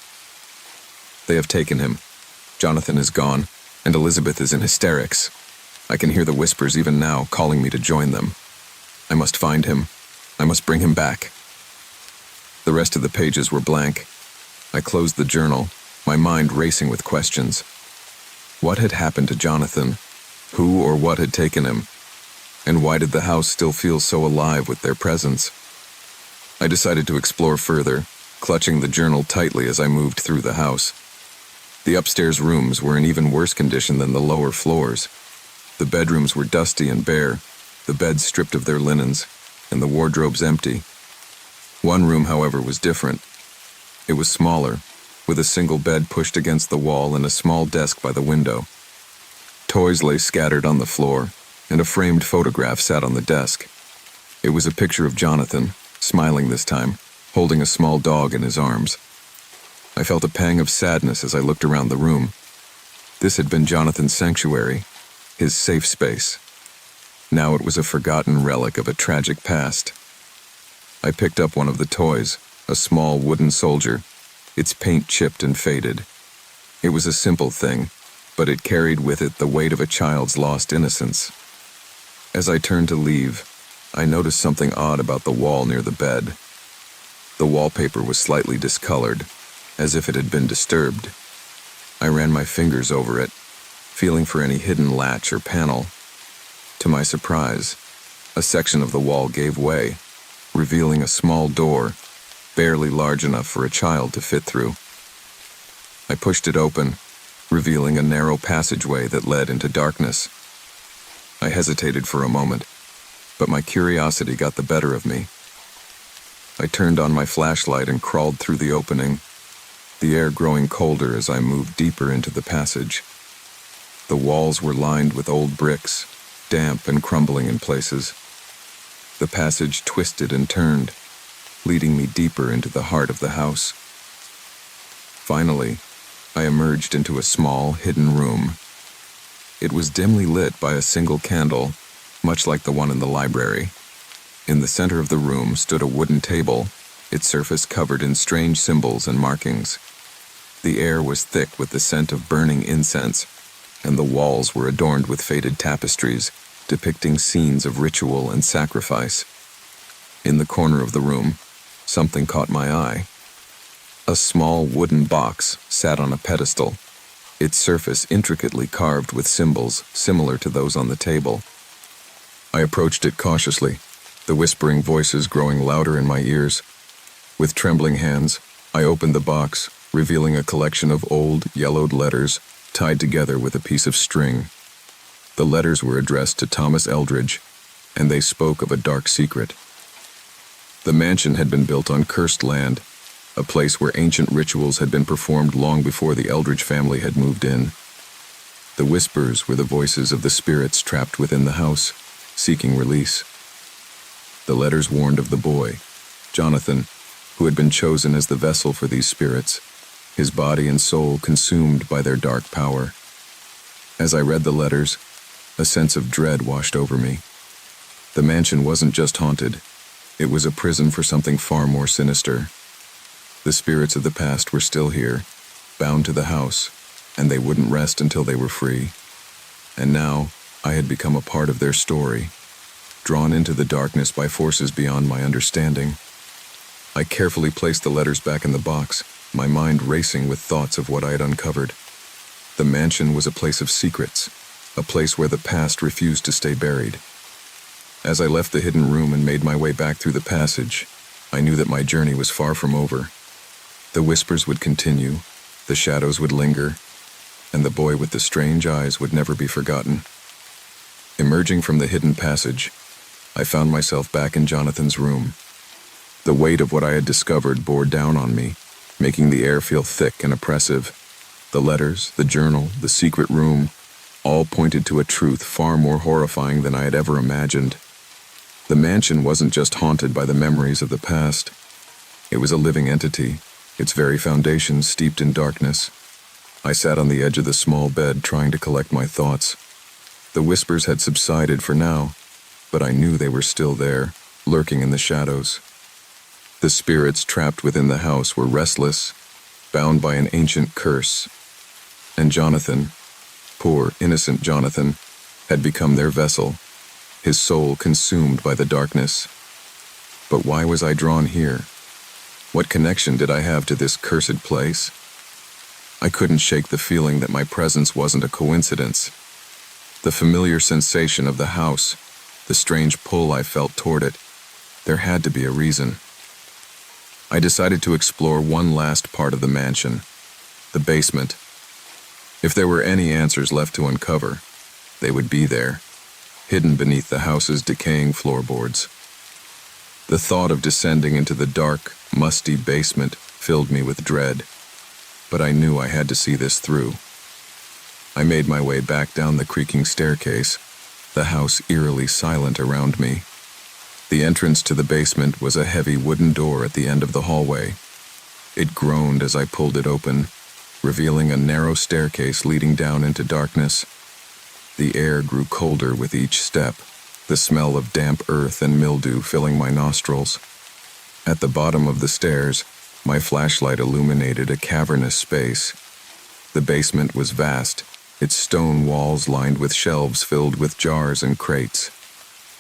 They have taken him. Jonathan is gone, and Elizabeth is in hysterics. I can hear the whispers even now, calling me to join them. I must find him. I must bring him back. The rest of the pages were blank. I closed the journal, my mind racing with questions. What had happened to Jonathan? Who or what had taken him? And why did the house still feel so alive with their presence? I decided to explore further, clutching the journal tightly as I moved through the house. The upstairs rooms were in even worse condition than the lower floors. The bedrooms were dusty and bare, the beds stripped of their linens, and the wardrobes empty. One room, however, was different. It was smaller, with a single bed pushed against the wall and a small desk by the window. Toys lay scattered on the floor, and a framed photograph sat on the desk. It was a picture of Jonathan, smiling this time, holding a small dog in his arms. I felt a pang of sadness as I looked around the room. This had been Jonathan's sanctuary, his safe space. Now it was a forgotten relic of a tragic past. I picked up one of the toys, a small wooden soldier, its paint chipped and faded. It was a simple thing, but it carried with it the weight of a child's lost innocence. As I turned to leave, I noticed something odd about the wall near the bed. The wallpaper was slightly discolored, as if it had been disturbed. I ran my fingers over it, feeling for any hidden latch or panel. To my surprise, a section of the wall gave way, revealing a small door, barely large enough for a child to fit through. I pushed it open, revealing a narrow passageway that led into darkness. I hesitated for a moment, but my curiosity got the better of me. I turned on my flashlight and crawled through the opening, the air growing colder as I moved deeper into the passage. The walls were lined with old bricks, damp and crumbling in places. The passage twisted and turned, leading me deeper into the heart of the house. Finally, I emerged into a small, hidden room. It was dimly lit by a single candle, much like the one in the library. In the center of the room stood a wooden table, its surface covered in strange symbols and markings. The air was thick with the scent of burning incense, and the walls were adorned with faded tapestries, depicting scenes of ritual and sacrifice. In the corner of the room, something caught my eye. A small wooden box sat on a pedestal, its surface intricately carved with symbols similar to those on the table. I approached it cautiously, the whispering voices growing louder in my ears. With trembling hands, I opened the box, revealing a collection of old, yellowed letters tied together with a piece of string. The letters were addressed to Thomas Eldridge, and they spoke of a dark secret. The mansion had been built on cursed land, a place where ancient rituals had been performed long before the Eldridge family had moved in. The whispers were the voices of the spirits trapped within the house, seeking release. The letters warned of the boy, Jonathan, who had been chosen as the vessel for these spirits, his body and soul consumed by their dark power. As I read the letters, a sense of dread washed over me. The mansion wasn't just haunted, it was a prison for something far more sinister. The spirits of the past were still here, bound to the house, and they wouldn't rest until they were free. And now, I had become a part of their story, drawn into the darkness by forces beyond my understanding. I carefully placed the letters back in the box, my mind racing with thoughts of what I had uncovered. The mansion was a place of secrets, a place where the past refused to stay buried. As I left the hidden room and made my way back through the passage, I knew that my journey was far from over. The whispers would continue, the shadows would linger, and the boy with the strange eyes would never be forgotten. Emerging from the hidden passage, I found myself back in Jonathan's room. The weight of what I had discovered bore down on me, making the air feel thick and oppressive. The letters, the journal, the secret room, all pointed to a truth far more horrifying than I had ever imagined. The mansion wasn't just haunted by the memories of the past. It was a living entity, its very foundations steeped in darkness. I sat on the edge of the small bed trying to collect my thoughts. The whispers had subsided for now, but I knew they were still there, lurking in the shadows. The spirits trapped within the house were restless, bound by an ancient curse. And Jonathan, poor, innocent Jonathan, had become their vessel, his soul consumed by the darkness. But why was I drawn here? What connection did I have to this cursed place? I couldn't shake the feeling that my presence wasn't a coincidence. The familiar sensation of the house, the strange pull I felt toward it, there had to be a reason. I decided to explore one last part of the mansion, the basement. If there were any answers left to uncover, they would be there, hidden beneath the house's decaying floorboards. The thought of descending into the dark, musty basement filled me with dread, but I knew I had to see this through. I made my way back down the creaking staircase, the house eerily silent around me. The entrance to the basement was a heavy wooden door at the end of the hallway. It groaned as I pulled it open, revealing a narrow staircase leading down into darkness. The air grew colder with each step, the smell of damp earth and mildew filling my nostrils. At the bottom of the stairs, my flashlight illuminated a cavernous space. The basement was vast, its stone walls lined with shelves filled with jars and crates.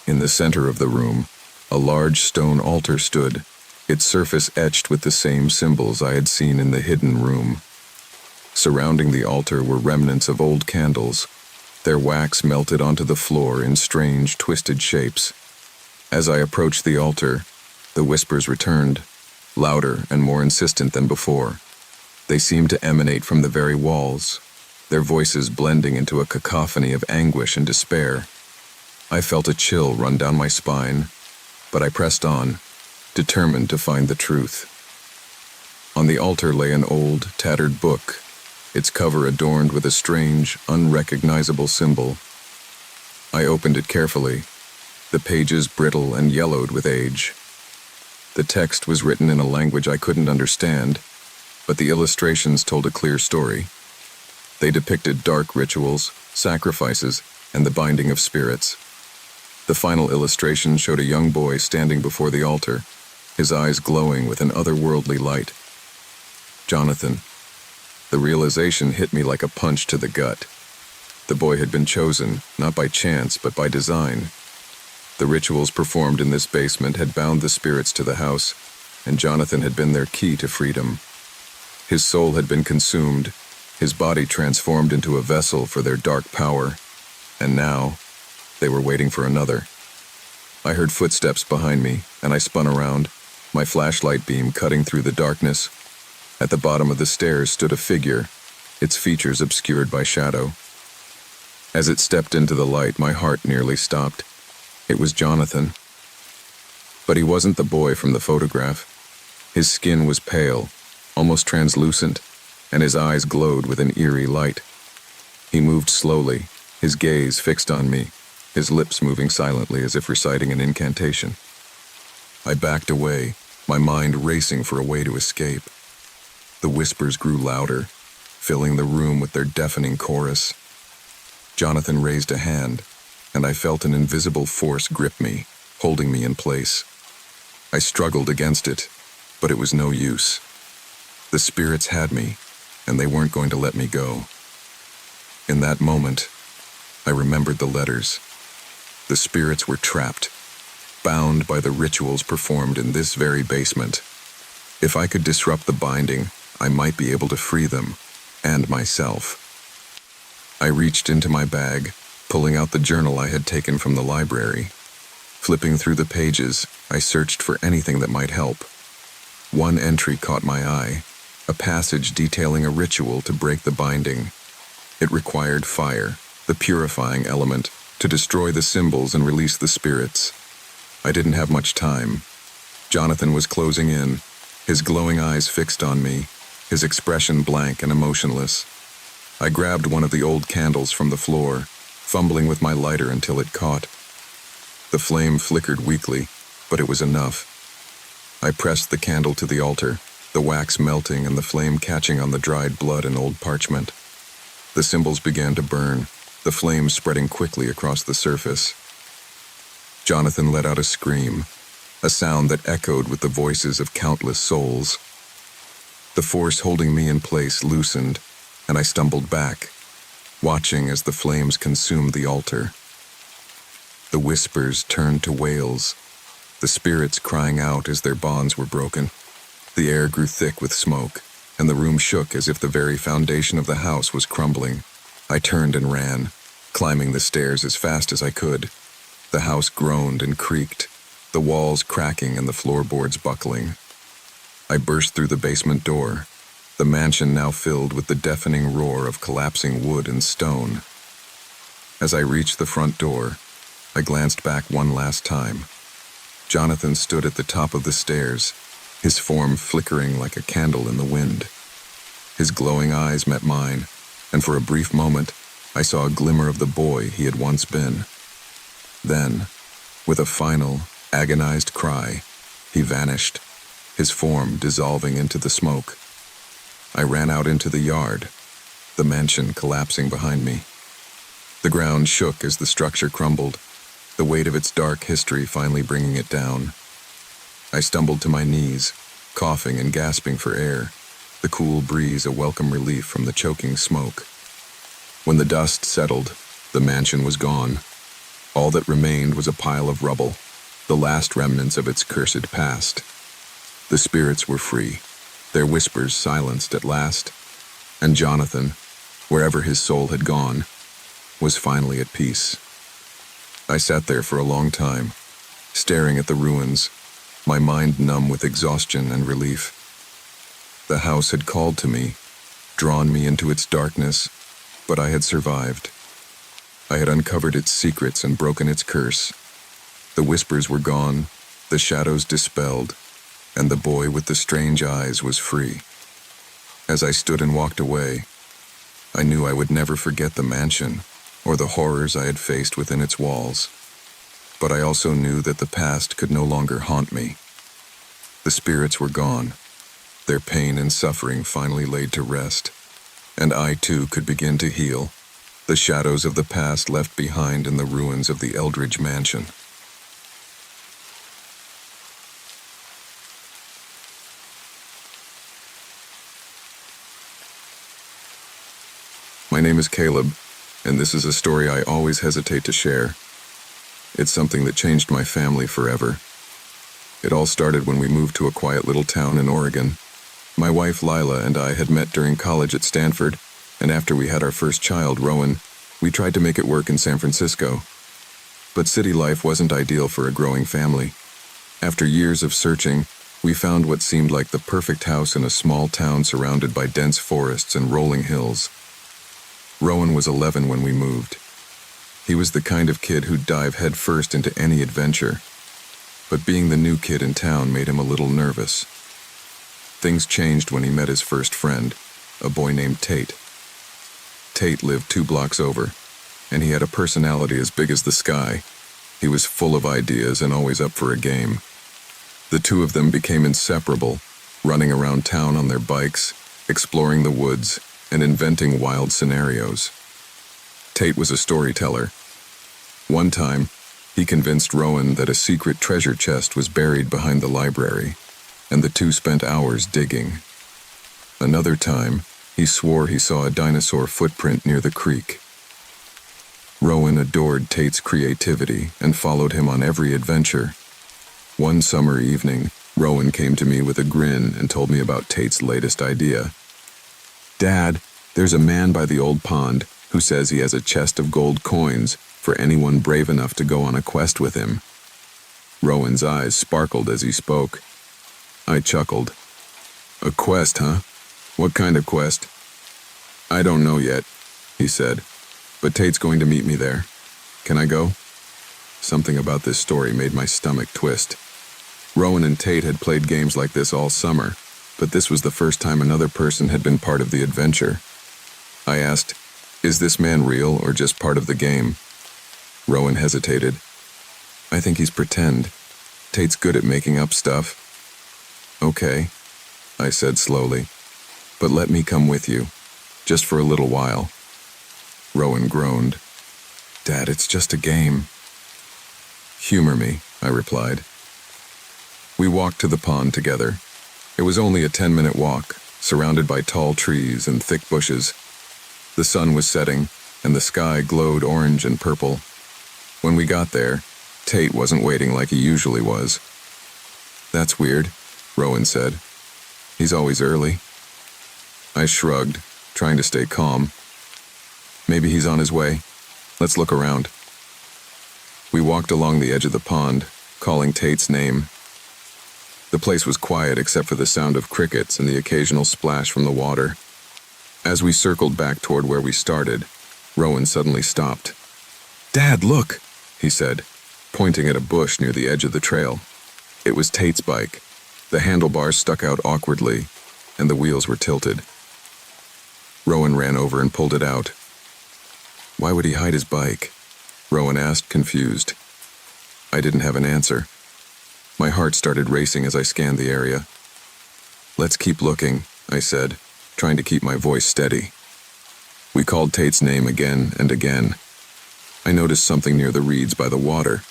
In the center of the room, a large stone altar stood, its surface etched with the same symbols I had seen in the hidden room. Surrounding the altar were remnants of old candles, their wax melted onto the floor in strange, twisted shapes. As I approached the altar, the whispers returned, louder and more insistent than before. They seemed to emanate from the very walls, their voices blending into a cacophony of anguish and despair. I felt a chill run down my spine, but I pressed on, determined to find the truth. On the altar lay an old, tattered book, its cover adorned with a strange, unrecognizable symbol. I opened it carefully, the pages brittle and yellowed with age. The text was written in a language I couldn't understand, but the illustrations told a clear story. They depicted dark rituals, sacrifices, and the binding of spirits. The final illustration showed a young boy standing before the altar, his eyes glowing with an otherworldly light. Jonathan. The realization hit me like a punch to the gut. The boy had been chosen, not by chance, but by design. The rituals performed in this basement had bound the spirits to the house, and Jonathan had been their key to freedom. His soul had been consumed, his body transformed into a vessel for their dark power, and now they were waiting for another. I heard footsteps behind me, and I spun around, my flashlight beam cutting through the darkness. At the bottom of the stairs stood a figure, its features obscured by shadow. As it stepped into the light, my heart nearly stopped. It was Jonathan. But he wasn't the boy from the photograph. His skin was pale, almost translucent, and his eyes glowed with an eerie light. He moved slowly, his gaze fixed on me, his lips moving silently as if reciting an incantation. I backed away, my mind racing for a way to escape. The whispers grew louder, filling the room with their deafening chorus. Jonathan raised a hand, and I felt an invisible force grip me, holding me in place. I struggled against it, but it was no use. The spirits had me, and they weren't going to let me go. In that moment, I remembered the letters. The spirits were trapped, bound by the rituals performed in this very basement. If I could disrupt the binding, I might be able to free them, and myself. I reached into my bag, pulling out the journal I had taken from the library. Flipping through the pages, I searched for anything that might help. One entry caught my eye, a passage detailing a ritual to break the binding. It required fire, the purifying element, to destroy the symbols and release the spirits. I didn't have much time. Jonathan was closing in, his glowing eyes fixed on me, his expression blank and emotionless. I grabbed one of the old candles from the floor, fumbling with my lighter until it caught. The flame flickered weakly, but it was enough. I pressed the candle to the altar, the wax melting and the flame catching on the dried blood and old parchment. The symbols began to burn, the flame spreading quickly across the surface. Jonathan let out a scream, a sound that echoed with the voices of countless souls. The force holding me in place loosened, and I stumbled back, watching as the flames consumed the altar. The whispers turned to wails, the spirits crying out as their bonds were broken. The air grew thick with smoke, and the room shook as if the very foundation of the house was crumbling. I turned and ran, climbing the stairs as fast as I could. The house groaned and creaked, the walls cracking and the floorboards buckling. I burst through the basement door, the mansion now filled with the deafening roar of collapsing wood and stone. As I reached the front door, I glanced back one last time. Jonathan stood at the top of the stairs, his form flickering like a candle in the wind. His glowing eyes met mine, and for a brief moment, I saw a glimmer of the boy he had once been. Then, with a final, agonized cry, he vanished, his form dissolving into the smoke. I ran out into the yard, the mansion collapsing behind me. The ground shook as the structure crumbled, the weight of its dark history finally bringing it down. I stumbled to my knees, coughing and gasping for air, the cool breeze a welcome relief from the choking smoke. When the dust settled, the mansion was gone. All that remained was a pile of rubble, the last remnants of its cursed past. The spirits were free, their whispers silenced at last, and Jonathan, wherever his soul had gone, was finally at peace. I sat there for a long time, staring at the ruins, my mind numb with exhaustion and relief. The house had called to me, drawn me into its darkness, but I had survived. I had uncovered its secrets and broken its curse. The whispers were gone, the shadows dispelled, and the boy with the strange eyes was free. As I stood and walked away, I knew I would never forget the mansion or the horrors I had faced within its walls. But I also knew that the past could no longer haunt me. The spirits were gone, their pain and suffering finally laid to rest, and I too could begin to heal, the shadows of the past left behind in the ruins of the Eldridge mansion. My name is Caleb, and this is a story I always hesitate to share. It's something that changed my family forever. It all started when we moved to a quiet little town in Oregon. My wife Lila and I had met during college at Stanford, and after we had our first child, Rowan, we tried to make it work in San Francisco. But city life wasn't ideal for a growing family. After years of searching, we found what seemed like the perfect house in a small town surrounded by dense forests and rolling hills. Rowan was 11 when we moved. He was the kind of kid who'd dive headfirst into any adventure, but being the new kid in town made him a little nervous. Things changed when he met his first friend, a boy named Tate. Tate lived 2 blocks over, and he had a personality as big as the sky. He was full of ideas and always up for a game. The two of them became inseparable, running around town on their bikes, exploring the woods, and inventing wild scenarios. Tate was a storyteller. One time, he convinced Rowan that a secret treasure chest was buried behind the library, and the two spent hours digging. Another time, he swore he saw a dinosaur footprint near the creek. Rowan adored Tate's creativity and followed him on every adventure. One summer evening, Rowan came to me with a grin and told me about Tate's latest idea. "Dad, there's a man by the old pond who says he has a chest of gold coins for anyone brave enough to go on a quest with him." Rowan's eyes sparkled as he spoke. I chuckled. "A quest, huh? What kind of quest?" "I don't know yet," he said, "but Tate's going to meet me there. Can I go?" Something about this story made my stomach twist. Rowan and Tate had played games like this all summer, but this was the first time another person had been part of the adventure. I asked, "Is this man real or just part of the game?" Rowan hesitated. "I think he's pretend. Tate's good at making up stuff." "Okay," I said slowly, "but let me come with you, just for a little while." Rowan groaned. "Dad, it's just a game." "Humor me," I replied. We walked to the pond together. It was only a 10-minute walk, surrounded by tall trees and thick bushes. The sun was setting, and the sky glowed orange and purple. When we got there, Tate wasn't waiting like he usually was. "That's weird," Rowan said. "He's always early." I shrugged, trying to stay calm. "Maybe he's on his way. Let's look around." We walked along the edge of the pond, calling Tate's name. The place was quiet except for the sound of crickets and the occasional splash from the water. As we circled back toward where we started, Rowan suddenly stopped. "Dad, look," he said, pointing at a bush near the edge of the trail. It was Tate's bike. The handlebars stuck out awkwardly, and the wheels were tilted. Rowan ran over and pulled it out. Why would he hide his bike? Rowan asked, confused. I didn't have an answer. My heart started racing as I scanned the area. Let's keep looking, I said, trying to keep my voice steady. We called Tate's name again and again. I noticed something near the reeds by the water.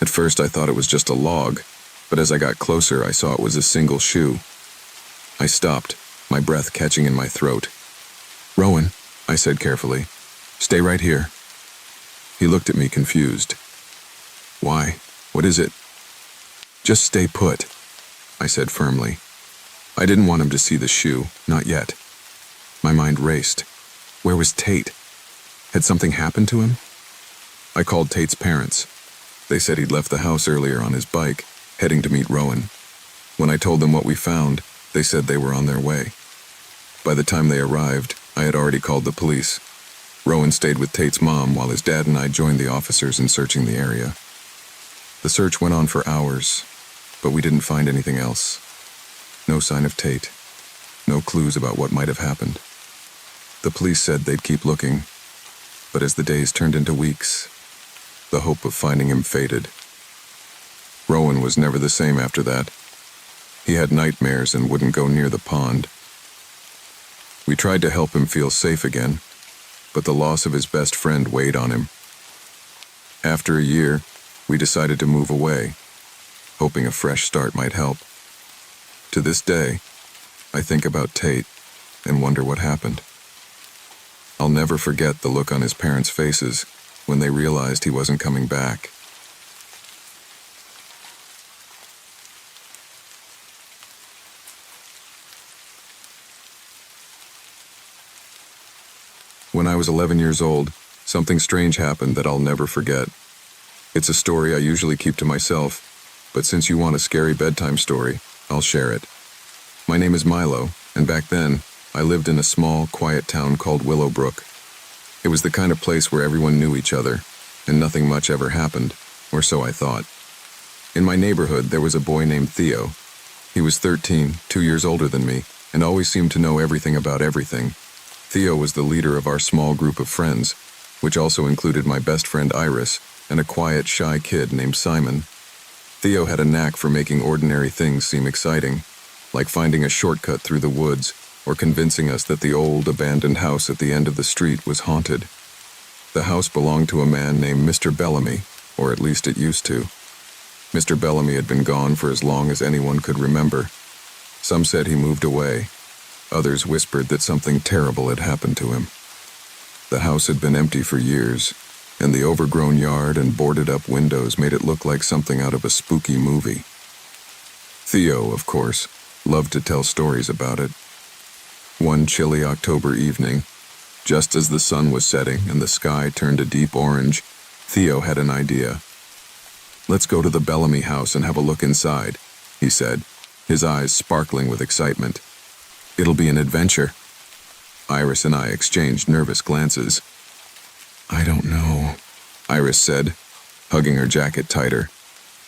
At first I thought it was just a log, but as I got closer I saw it was a single shoe. I stopped, my breath catching in my throat. Rowan, I said carefully, stay right here. He looked at me confused. Why? What is it? Just stay put, I said firmly. I didn't want him to see the shoe, not yet. My mind raced. Where was Tate? Had something happened to him? I called Tate's parents. They said he'd left the house earlier on his bike, heading to meet Rowan. When I told them what we found, they said they were on their way. By the time they arrived, I had already called the police. Rowan stayed with Tate's mom while his dad and I joined the officers in searching the area. The search went on for hours, but we didn't find anything else. No sign of Tate. No clues about what might have happened. The police said they'd keep looking, but as the days turned into weeks, the hope of finding him faded. Rowan was never the same after that. He had nightmares and wouldn't go near the pond. We tried to help him feel safe again, but the loss of his best friend weighed on him. After a year, we decided to move away, hoping a fresh start might help. To this day, I think about Tate and wonder what happened. I'll never forget the look on his parents' faces when they realized he wasn't coming back. When I was 11 years old, something strange happened that I'll never forget. It's a story I usually keep to myself, but since you want a scary bedtime story, I'll share it. My name is Milo, and back then, I lived in a small, quiet town called Willowbrook. It was the kind of place where everyone knew each other, and nothing much ever happened, or so I thought. In my neighborhood, there was a boy named Theo. He was 13, 2 years older than me, and always seemed to know everything about everything. Theo was the leader of our small group of friends, which also included my best friend Iris and a quiet, shy kid named Simon. Theo had a knack for making ordinary things seem exciting, like finding a shortcut through the woods or convincing us that the old, abandoned house at the end of the street was haunted. The house belonged to a man named Mr. Bellamy, or at least it used to. Mr. Bellamy had been gone for as long as anyone could remember. Some said he moved away. Others whispered that something terrible had happened to him. The house had been empty for years, and the overgrown yard and boarded-up windows made it look like something out of a spooky movie. Theo, of course, loved to tell stories about it. One chilly October evening, just as the sun was setting and the sky turned a deep orange, Theo had an idea. "Let's go to the Bellamy house and have a look inside," he said, his eyes sparkling with excitement. "It'll be an adventure." Iris and I exchanged nervous glances. "I don't know," Iris said, hugging her jacket tighter.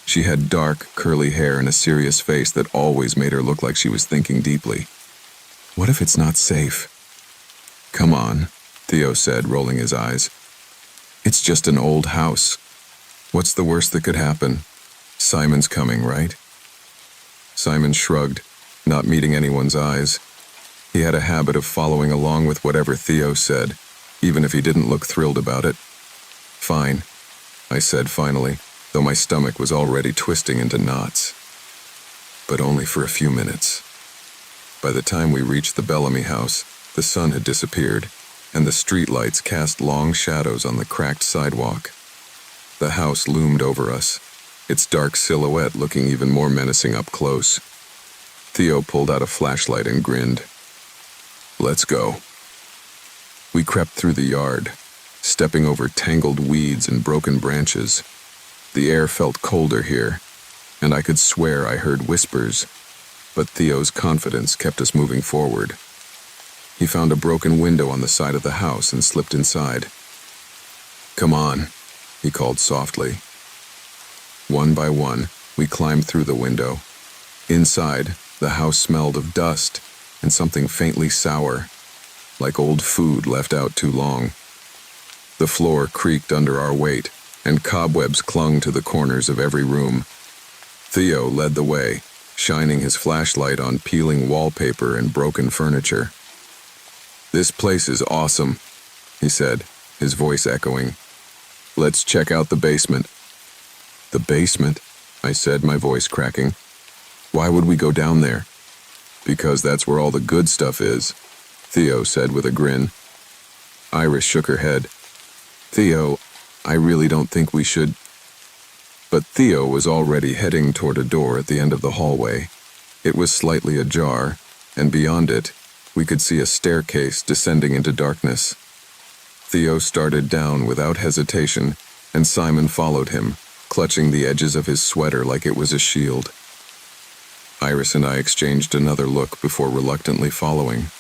She had dark, curly hair and a serious face that always made her look like she was thinking deeply. "What if it's not safe?" "Come on," Theo said, rolling his eyes. "It's just an old house. What's the worst that could happen? Simon's coming, right?" Simon shrugged, not meeting anyone's eyes. He had a habit of following along with whatever Theo said, even if he didn't look thrilled about it. "Fine," I said finally, though my stomach was already twisting into knots. But only for a few minutes. By the time we reached the Bellamy house, the sun had disappeared, and the streetlights cast long shadows on the cracked sidewalk. The house loomed over us, its dark silhouette looking even more menacing up close. Theo pulled out a flashlight and grinned. "Let's go." We crept through the yard, stepping over tangled weeds and broken branches. The air felt colder here, and I could swear I heard whispers, but Theo's confidence kept us moving forward. He found a broken window on the side of the house and slipped inside. "Come on," he called softly. One by one, We climbed through the window. Inside, the house smelled of dust and something faintly sour, like old food left out too long. The floor creaked under our weight, and cobwebs clung to the corners of every room. Theo led the way, shining his flashlight on peeling wallpaper and broken furniture. "This place is awesome," he said, his voice echoing. "Let's check out the basement." "The basement?" I said, my voice cracking. "Why would we go down there?" "Because that's where all the good stuff is," Theo said with a grin. Iris shook her head. "Theo, I really don't think we should." But Theo was already heading toward a door at the end of the hallway. It was slightly ajar, and beyond it, we could see a staircase descending into darkness. Theo started down without hesitation, and Simon followed him, clutching the edges of his sweater like it was a shield. Iris and I exchanged another look before reluctantly following.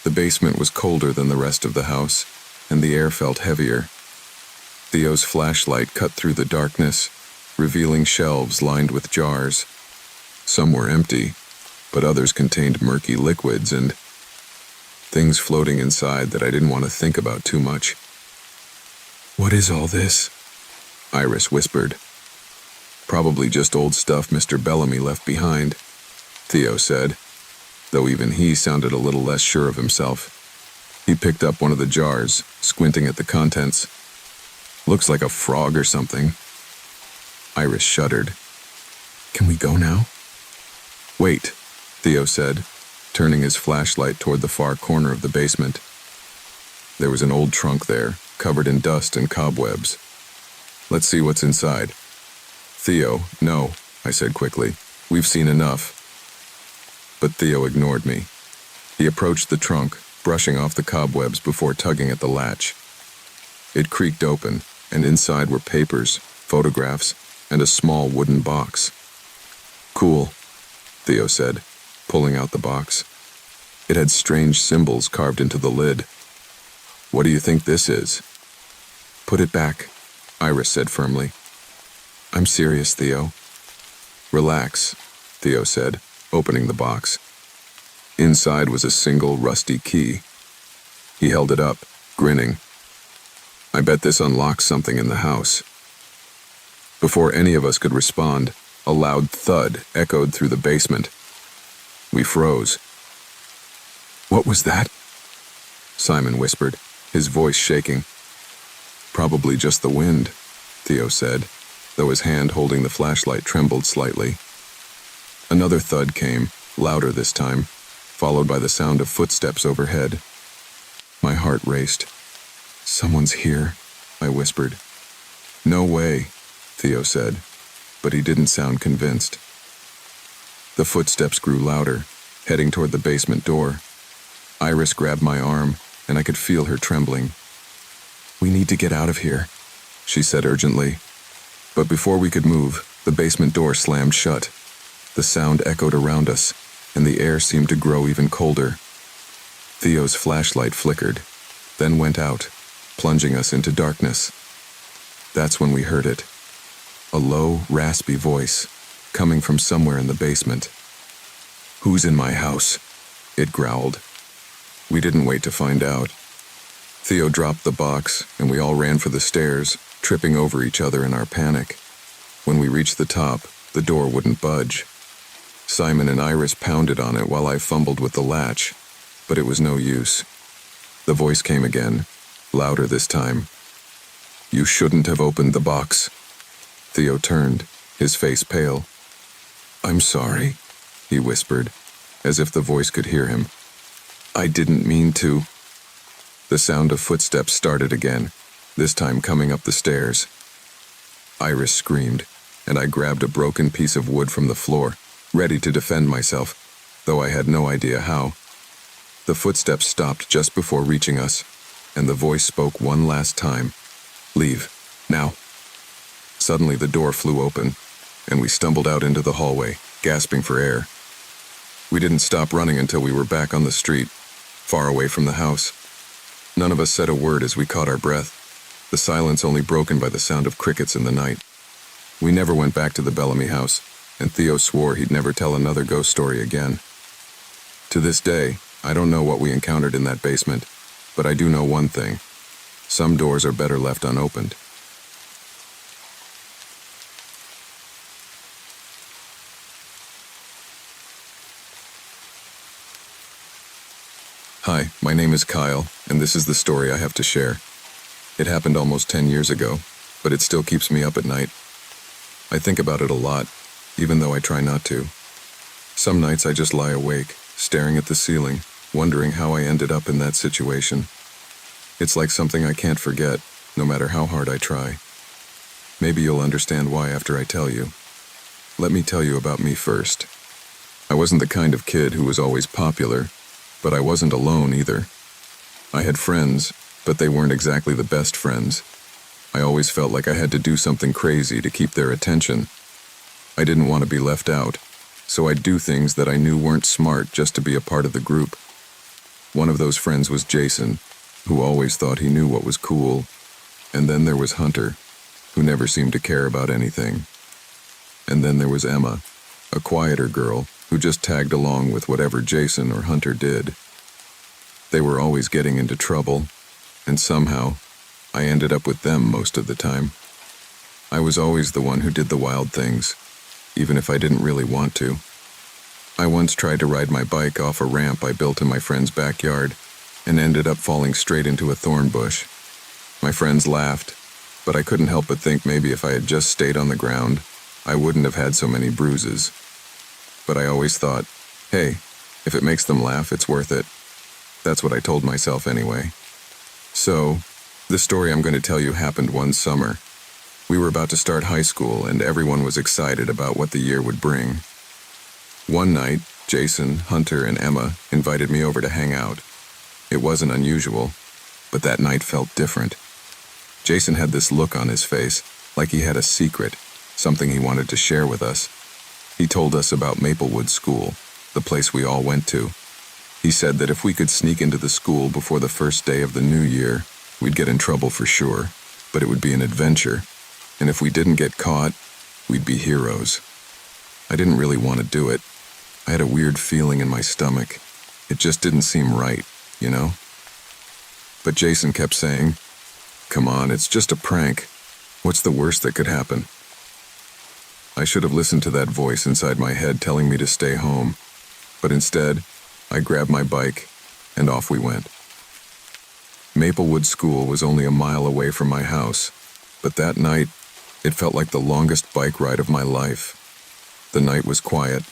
The basement was colder than the rest of the house, and the air felt heavier. Theo's flashlight cut through the darkness, revealing shelves lined with jars. Some were empty, but others contained murky liquids and things floating inside that I didn't want to think about too much. "What is all this?" Iris whispered. "Probably just old stuff Mr. Bellamy left behind," Theo said, though even he sounded a little less sure of himself. He picked up one of the jars, squinting at the contents. "Looks like a frog or something." Iris shuddered. "Can we go now?" "Wait," Theo said, turning his flashlight toward the far corner of the basement. There was an old trunk there, covered in dust and cobwebs. "Let's see what's inside." "Theo, no," I said quickly. "We've seen enough." But Theo ignored me. He approached the trunk, brushing off the cobwebs before tugging at the latch. It creaked open, and inside were papers, photographs, and a small wooden box. "Cool," Theo said, pulling out the box. It had strange symbols carved into the lid. "What do you think this is?" "Put it back," Iris said firmly. "I'm serious, Theo." "Relax," Theo said, opening the box. Inside was a single rusty key. He held it up, grinning. "I bet this unlocks something in the house." Before any of us could respond, a loud thud echoed through the basement. We froze. "What was that?" Simon whispered, his voice shaking. "Probably just the wind," Theo said, though his hand holding the flashlight trembled slightly. Another thud came, louder this time, followed by the sound of footsteps overhead. My heart raced. "Someone's here," I whispered. "No way," Theo said, but he didn't sound convinced. The footsteps grew louder, heading toward the basement door. Iris grabbed my arm, and I could feel her trembling. "We need to get out of here," she said urgently. But before we could move, the basement door slammed shut. The sound echoed around us, and the air seemed to grow even colder. Theo's flashlight flickered, then went out, plunging us into darkness. That's when we heard it. A low, raspy voice, coming from somewhere in the basement. "Who's in my house?" it growled. We didn't wait to find out. Theo dropped the box, and we all ran for the stairs, tripping over each other in our panic. When we reached the top, the door wouldn't budge. Simon and Iris pounded on it while I fumbled with the latch, but it was no use. The voice came again, louder this time. "You shouldn't have opened the box." Theo turned, his face pale. "I'm sorry," he whispered, as if the voice could hear him. "I didn't mean to." The sound of footsteps started again, this time coming up the stairs. Iris screamed, and I grabbed a broken piece of wood from the floor, ready to defend myself, though I had no idea how. The footsteps stopped just before reaching us, and the voice spoke one last time. "Leave, now." Suddenly the door flew open, and we stumbled out into the hallway, gasping for air. We didn't stop running until we were back on the street, far away from the house. None of us said a word as we caught our breath, the silence only broken by the sound of crickets in the night. We never went back to the Bellamy house, and Theo swore he'd never tell another ghost story again. To this day, I don't know what we encountered in that basement, but I do know one thing. Some doors are better left unopened. Hi, my name is Kyle, and this is the story I have to share. It happened almost 10 years ago, but it still keeps me up at night. I think about it a lot, even though I try not to. Some nights I just lie awake, staring at the ceiling, wondering how I ended up in that situation. It's like something I can't forget, no matter how hard I try. Maybe you'll understand why after I tell you. Let me tell you about me first. I wasn't the kind of kid who was always popular, but I wasn't alone either. I had friends, but they weren't exactly the best friends. I always felt like I had to do something crazy to keep their attention. I didn't want to be left out, so I'd do things that I knew weren't smart just to be a part of the group. One of those friends was Jason, who always thought he knew what was cool, and then there was Hunter, who never seemed to care about anything. And then there was Emma, a quieter girl who just tagged along with whatever Jason or Hunter did. They were always getting into trouble, and somehow, I ended up with them most of the time. I was always the one who did the wild things, even if I didn't really want to. I once tried to ride my bike off a ramp I built in my friend's backyard, and ended up falling straight into a thorn bush. My friends laughed, but I couldn't help but think maybe if I had just stayed on the ground, I wouldn't have had so many bruises. But I always thought, hey, if it makes them laugh, it's worth it. That's what I told myself anyway. So, the story I'm going to tell you happened one summer. We were about to start high school, and everyone was excited about what the year would bring. One night, Jason, Hunter, and Emma invited me over to hang out. It wasn't unusual, but that night felt different. Jason had this look on his face, like he had a secret, something he wanted to share with us. He told us about Maplewood School, the place we all went to. He said that if we could sneak into the school before the first day of the new year, we'd get in trouble for sure, but it would be an adventure. And if we didn't get caught, we'd be heroes. I didn't really want to do it. I had a weird feeling in my stomach. It just didn't seem right, you know? But Jason kept saying, "Come on, it's just a prank. What's the worst that could happen?" I should have listened to that voice inside my head telling me to stay home, but instead, I grabbed my bike, and off we went. Maplewood School was only a mile away from my house, but that night, it felt like the longest bike ride of my life. The night was quiet.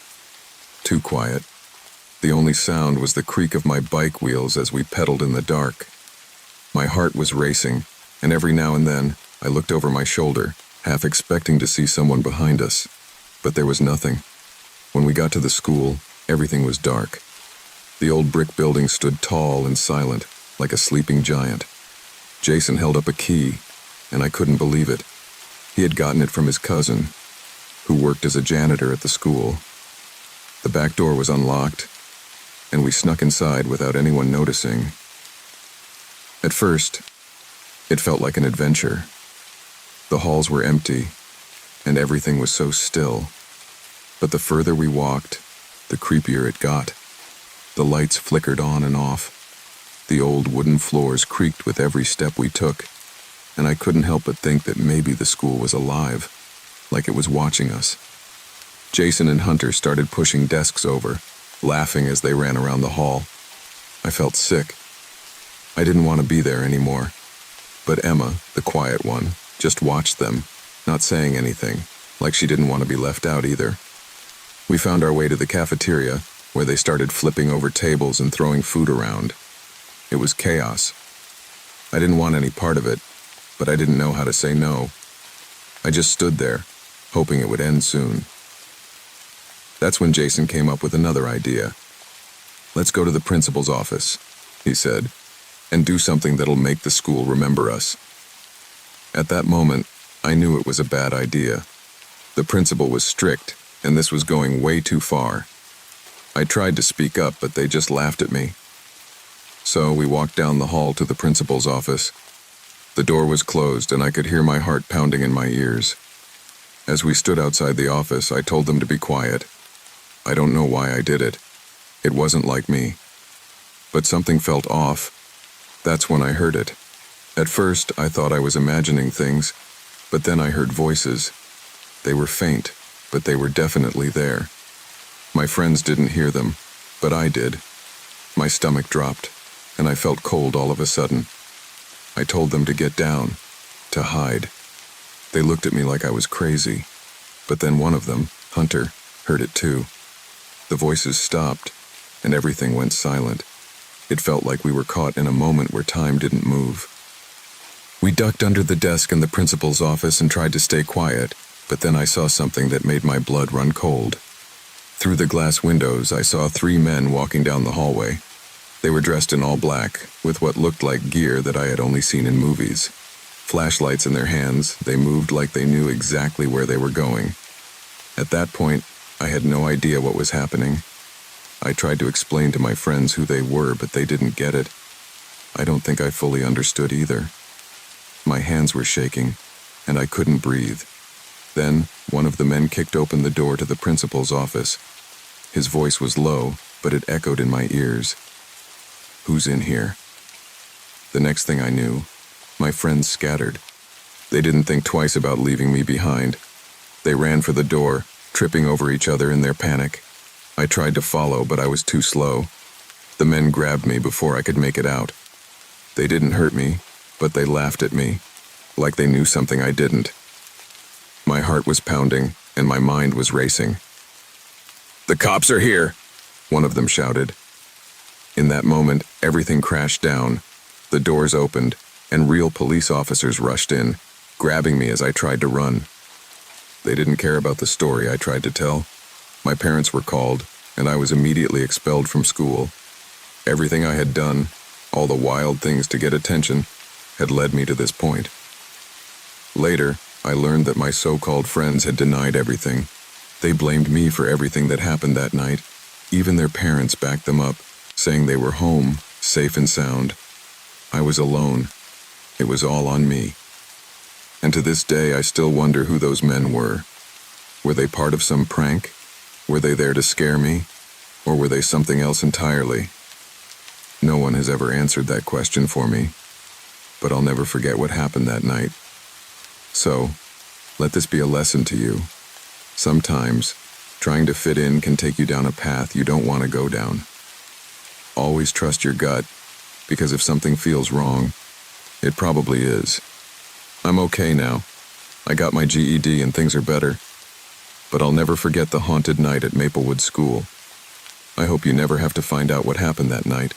Too quiet. The only sound was the creak of my bike wheels as we pedaled in the dark. My heart was racing, and every now and then, I looked over my shoulder, half expecting to see someone behind us, but there was nothing. When we got to the school, everything was dark. The old brick building stood tall and silent, like a sleeping giant. Jason held up a key, and I couldn't believe it. He had gotten it from his cousin, who worked as a janitor at the school. The back door was unlocked, and we snuck inside without anyone noticing. At first, it felt like an adventure. The halls were empty, and everything was so still. But the further we walked, the creepier it got. The lights flickered on and off. The old wooden floors creaked with every step we took, and I couldn't help but think that maybe the school was alive, like it was watching us. Jason and Hunter started pushing desks over, laughing as they ran around the hall. I felt sick. I didn't want to be there anymore. But Emma, the quiet one, just watched them, not saying anything, like she didn't want to be left out either. We found our way to the cafeteria, where they started flipping over tables and throwing food around. It was chaos. I didn't want any part of it, but I didn't know how to say no. I just stood there, hoping it would end soon. That's when Jason came up with another idea. "Let's go to the principal's office," he said, "and do something that'll make the school remember us." At that moment, I knew it was a bad idea. The principal was strict, and this was going way too far. I tried to speak up, but they just laughed at me. So we walked down the hall to the principal's office. The door was closed, and I could hear my heart pounding in my ears. As we stood outside the office, I told them to be quiet. I don't know why I did it. It wasn't like me. But something felt off. That's when I heard it. At first, I thought I was imagining things, but then I heard voices. They were faint, but they were definitely there. My friends didn't hear them, but I did. My stomach dropped, and I felt cold all of a sudden. I told them to get down, to hide. They looked at me like I was crazy, but then one of them, Hunter, heard it too. The voices stopped, and everything went silent. It felt like we were caught in a moment where time didn't move. We ducked under the desk in the principal's office and tried to stay quiet, but then I saw something that made my blood run cold. Through the glass windows, I saw 3 men walking down the hallway. They were dressed in all black, with what looked like gear that I had only seen in movies. Flashlights in their hands, they moved like they knew exactly where they were going. At that point, I had no idea what was happening. I tried to explain to my friends who they were, but they didn't get it. I don't think I fully understood either. My hands were shaking, and I couldn't breathe. Then, one of the men kicked open the door to the principal's office. His voice was low, but it echoed in my ears. "Who's in here?" The next thing I knew, my friends scattered. They didn't think twice about leaving me behind. They ran for the door, tripping over each other in their panic. I tried to follow, but I was too slow. The men grabbed me before I could make it out. They didn't hurt me, but they laughed at me, like they knew something I didn't. My heart was pounding, and my mind was racing. "The cops are here!" one of them shouted. In that moment, everything crashed down. The doors opened, and real police officers rushed in, grabbing me as I tried to run. They didn't care about the story I tried to tell. My parents were called, and I was immediately expelled from school. Everything I had done, all the wild things to get attention, had led me to this point. Later, I learned that my so-called friends had denied everything. They blamed me for everything that happened that night. Even their parents backed them up, saying they were home, safe and sound. I was alone. It was all on me. And to this day, I still wonder who those men were. Were they part of some prank? Were they there to scare me? Or were they something else entirely? No one has ever answered that question for me, but I'll never forget what happened that night. So, let this be a lesson to you. Sometimes, trying to fit in can take you down a path you don't want to go down. Always trust your gut, because if something feels wrong, it probably is. I'm okay now. I got my GED and things are better. But I'll never forget the haunted night at Maplewood School. I hope you never have to find out what happened that night.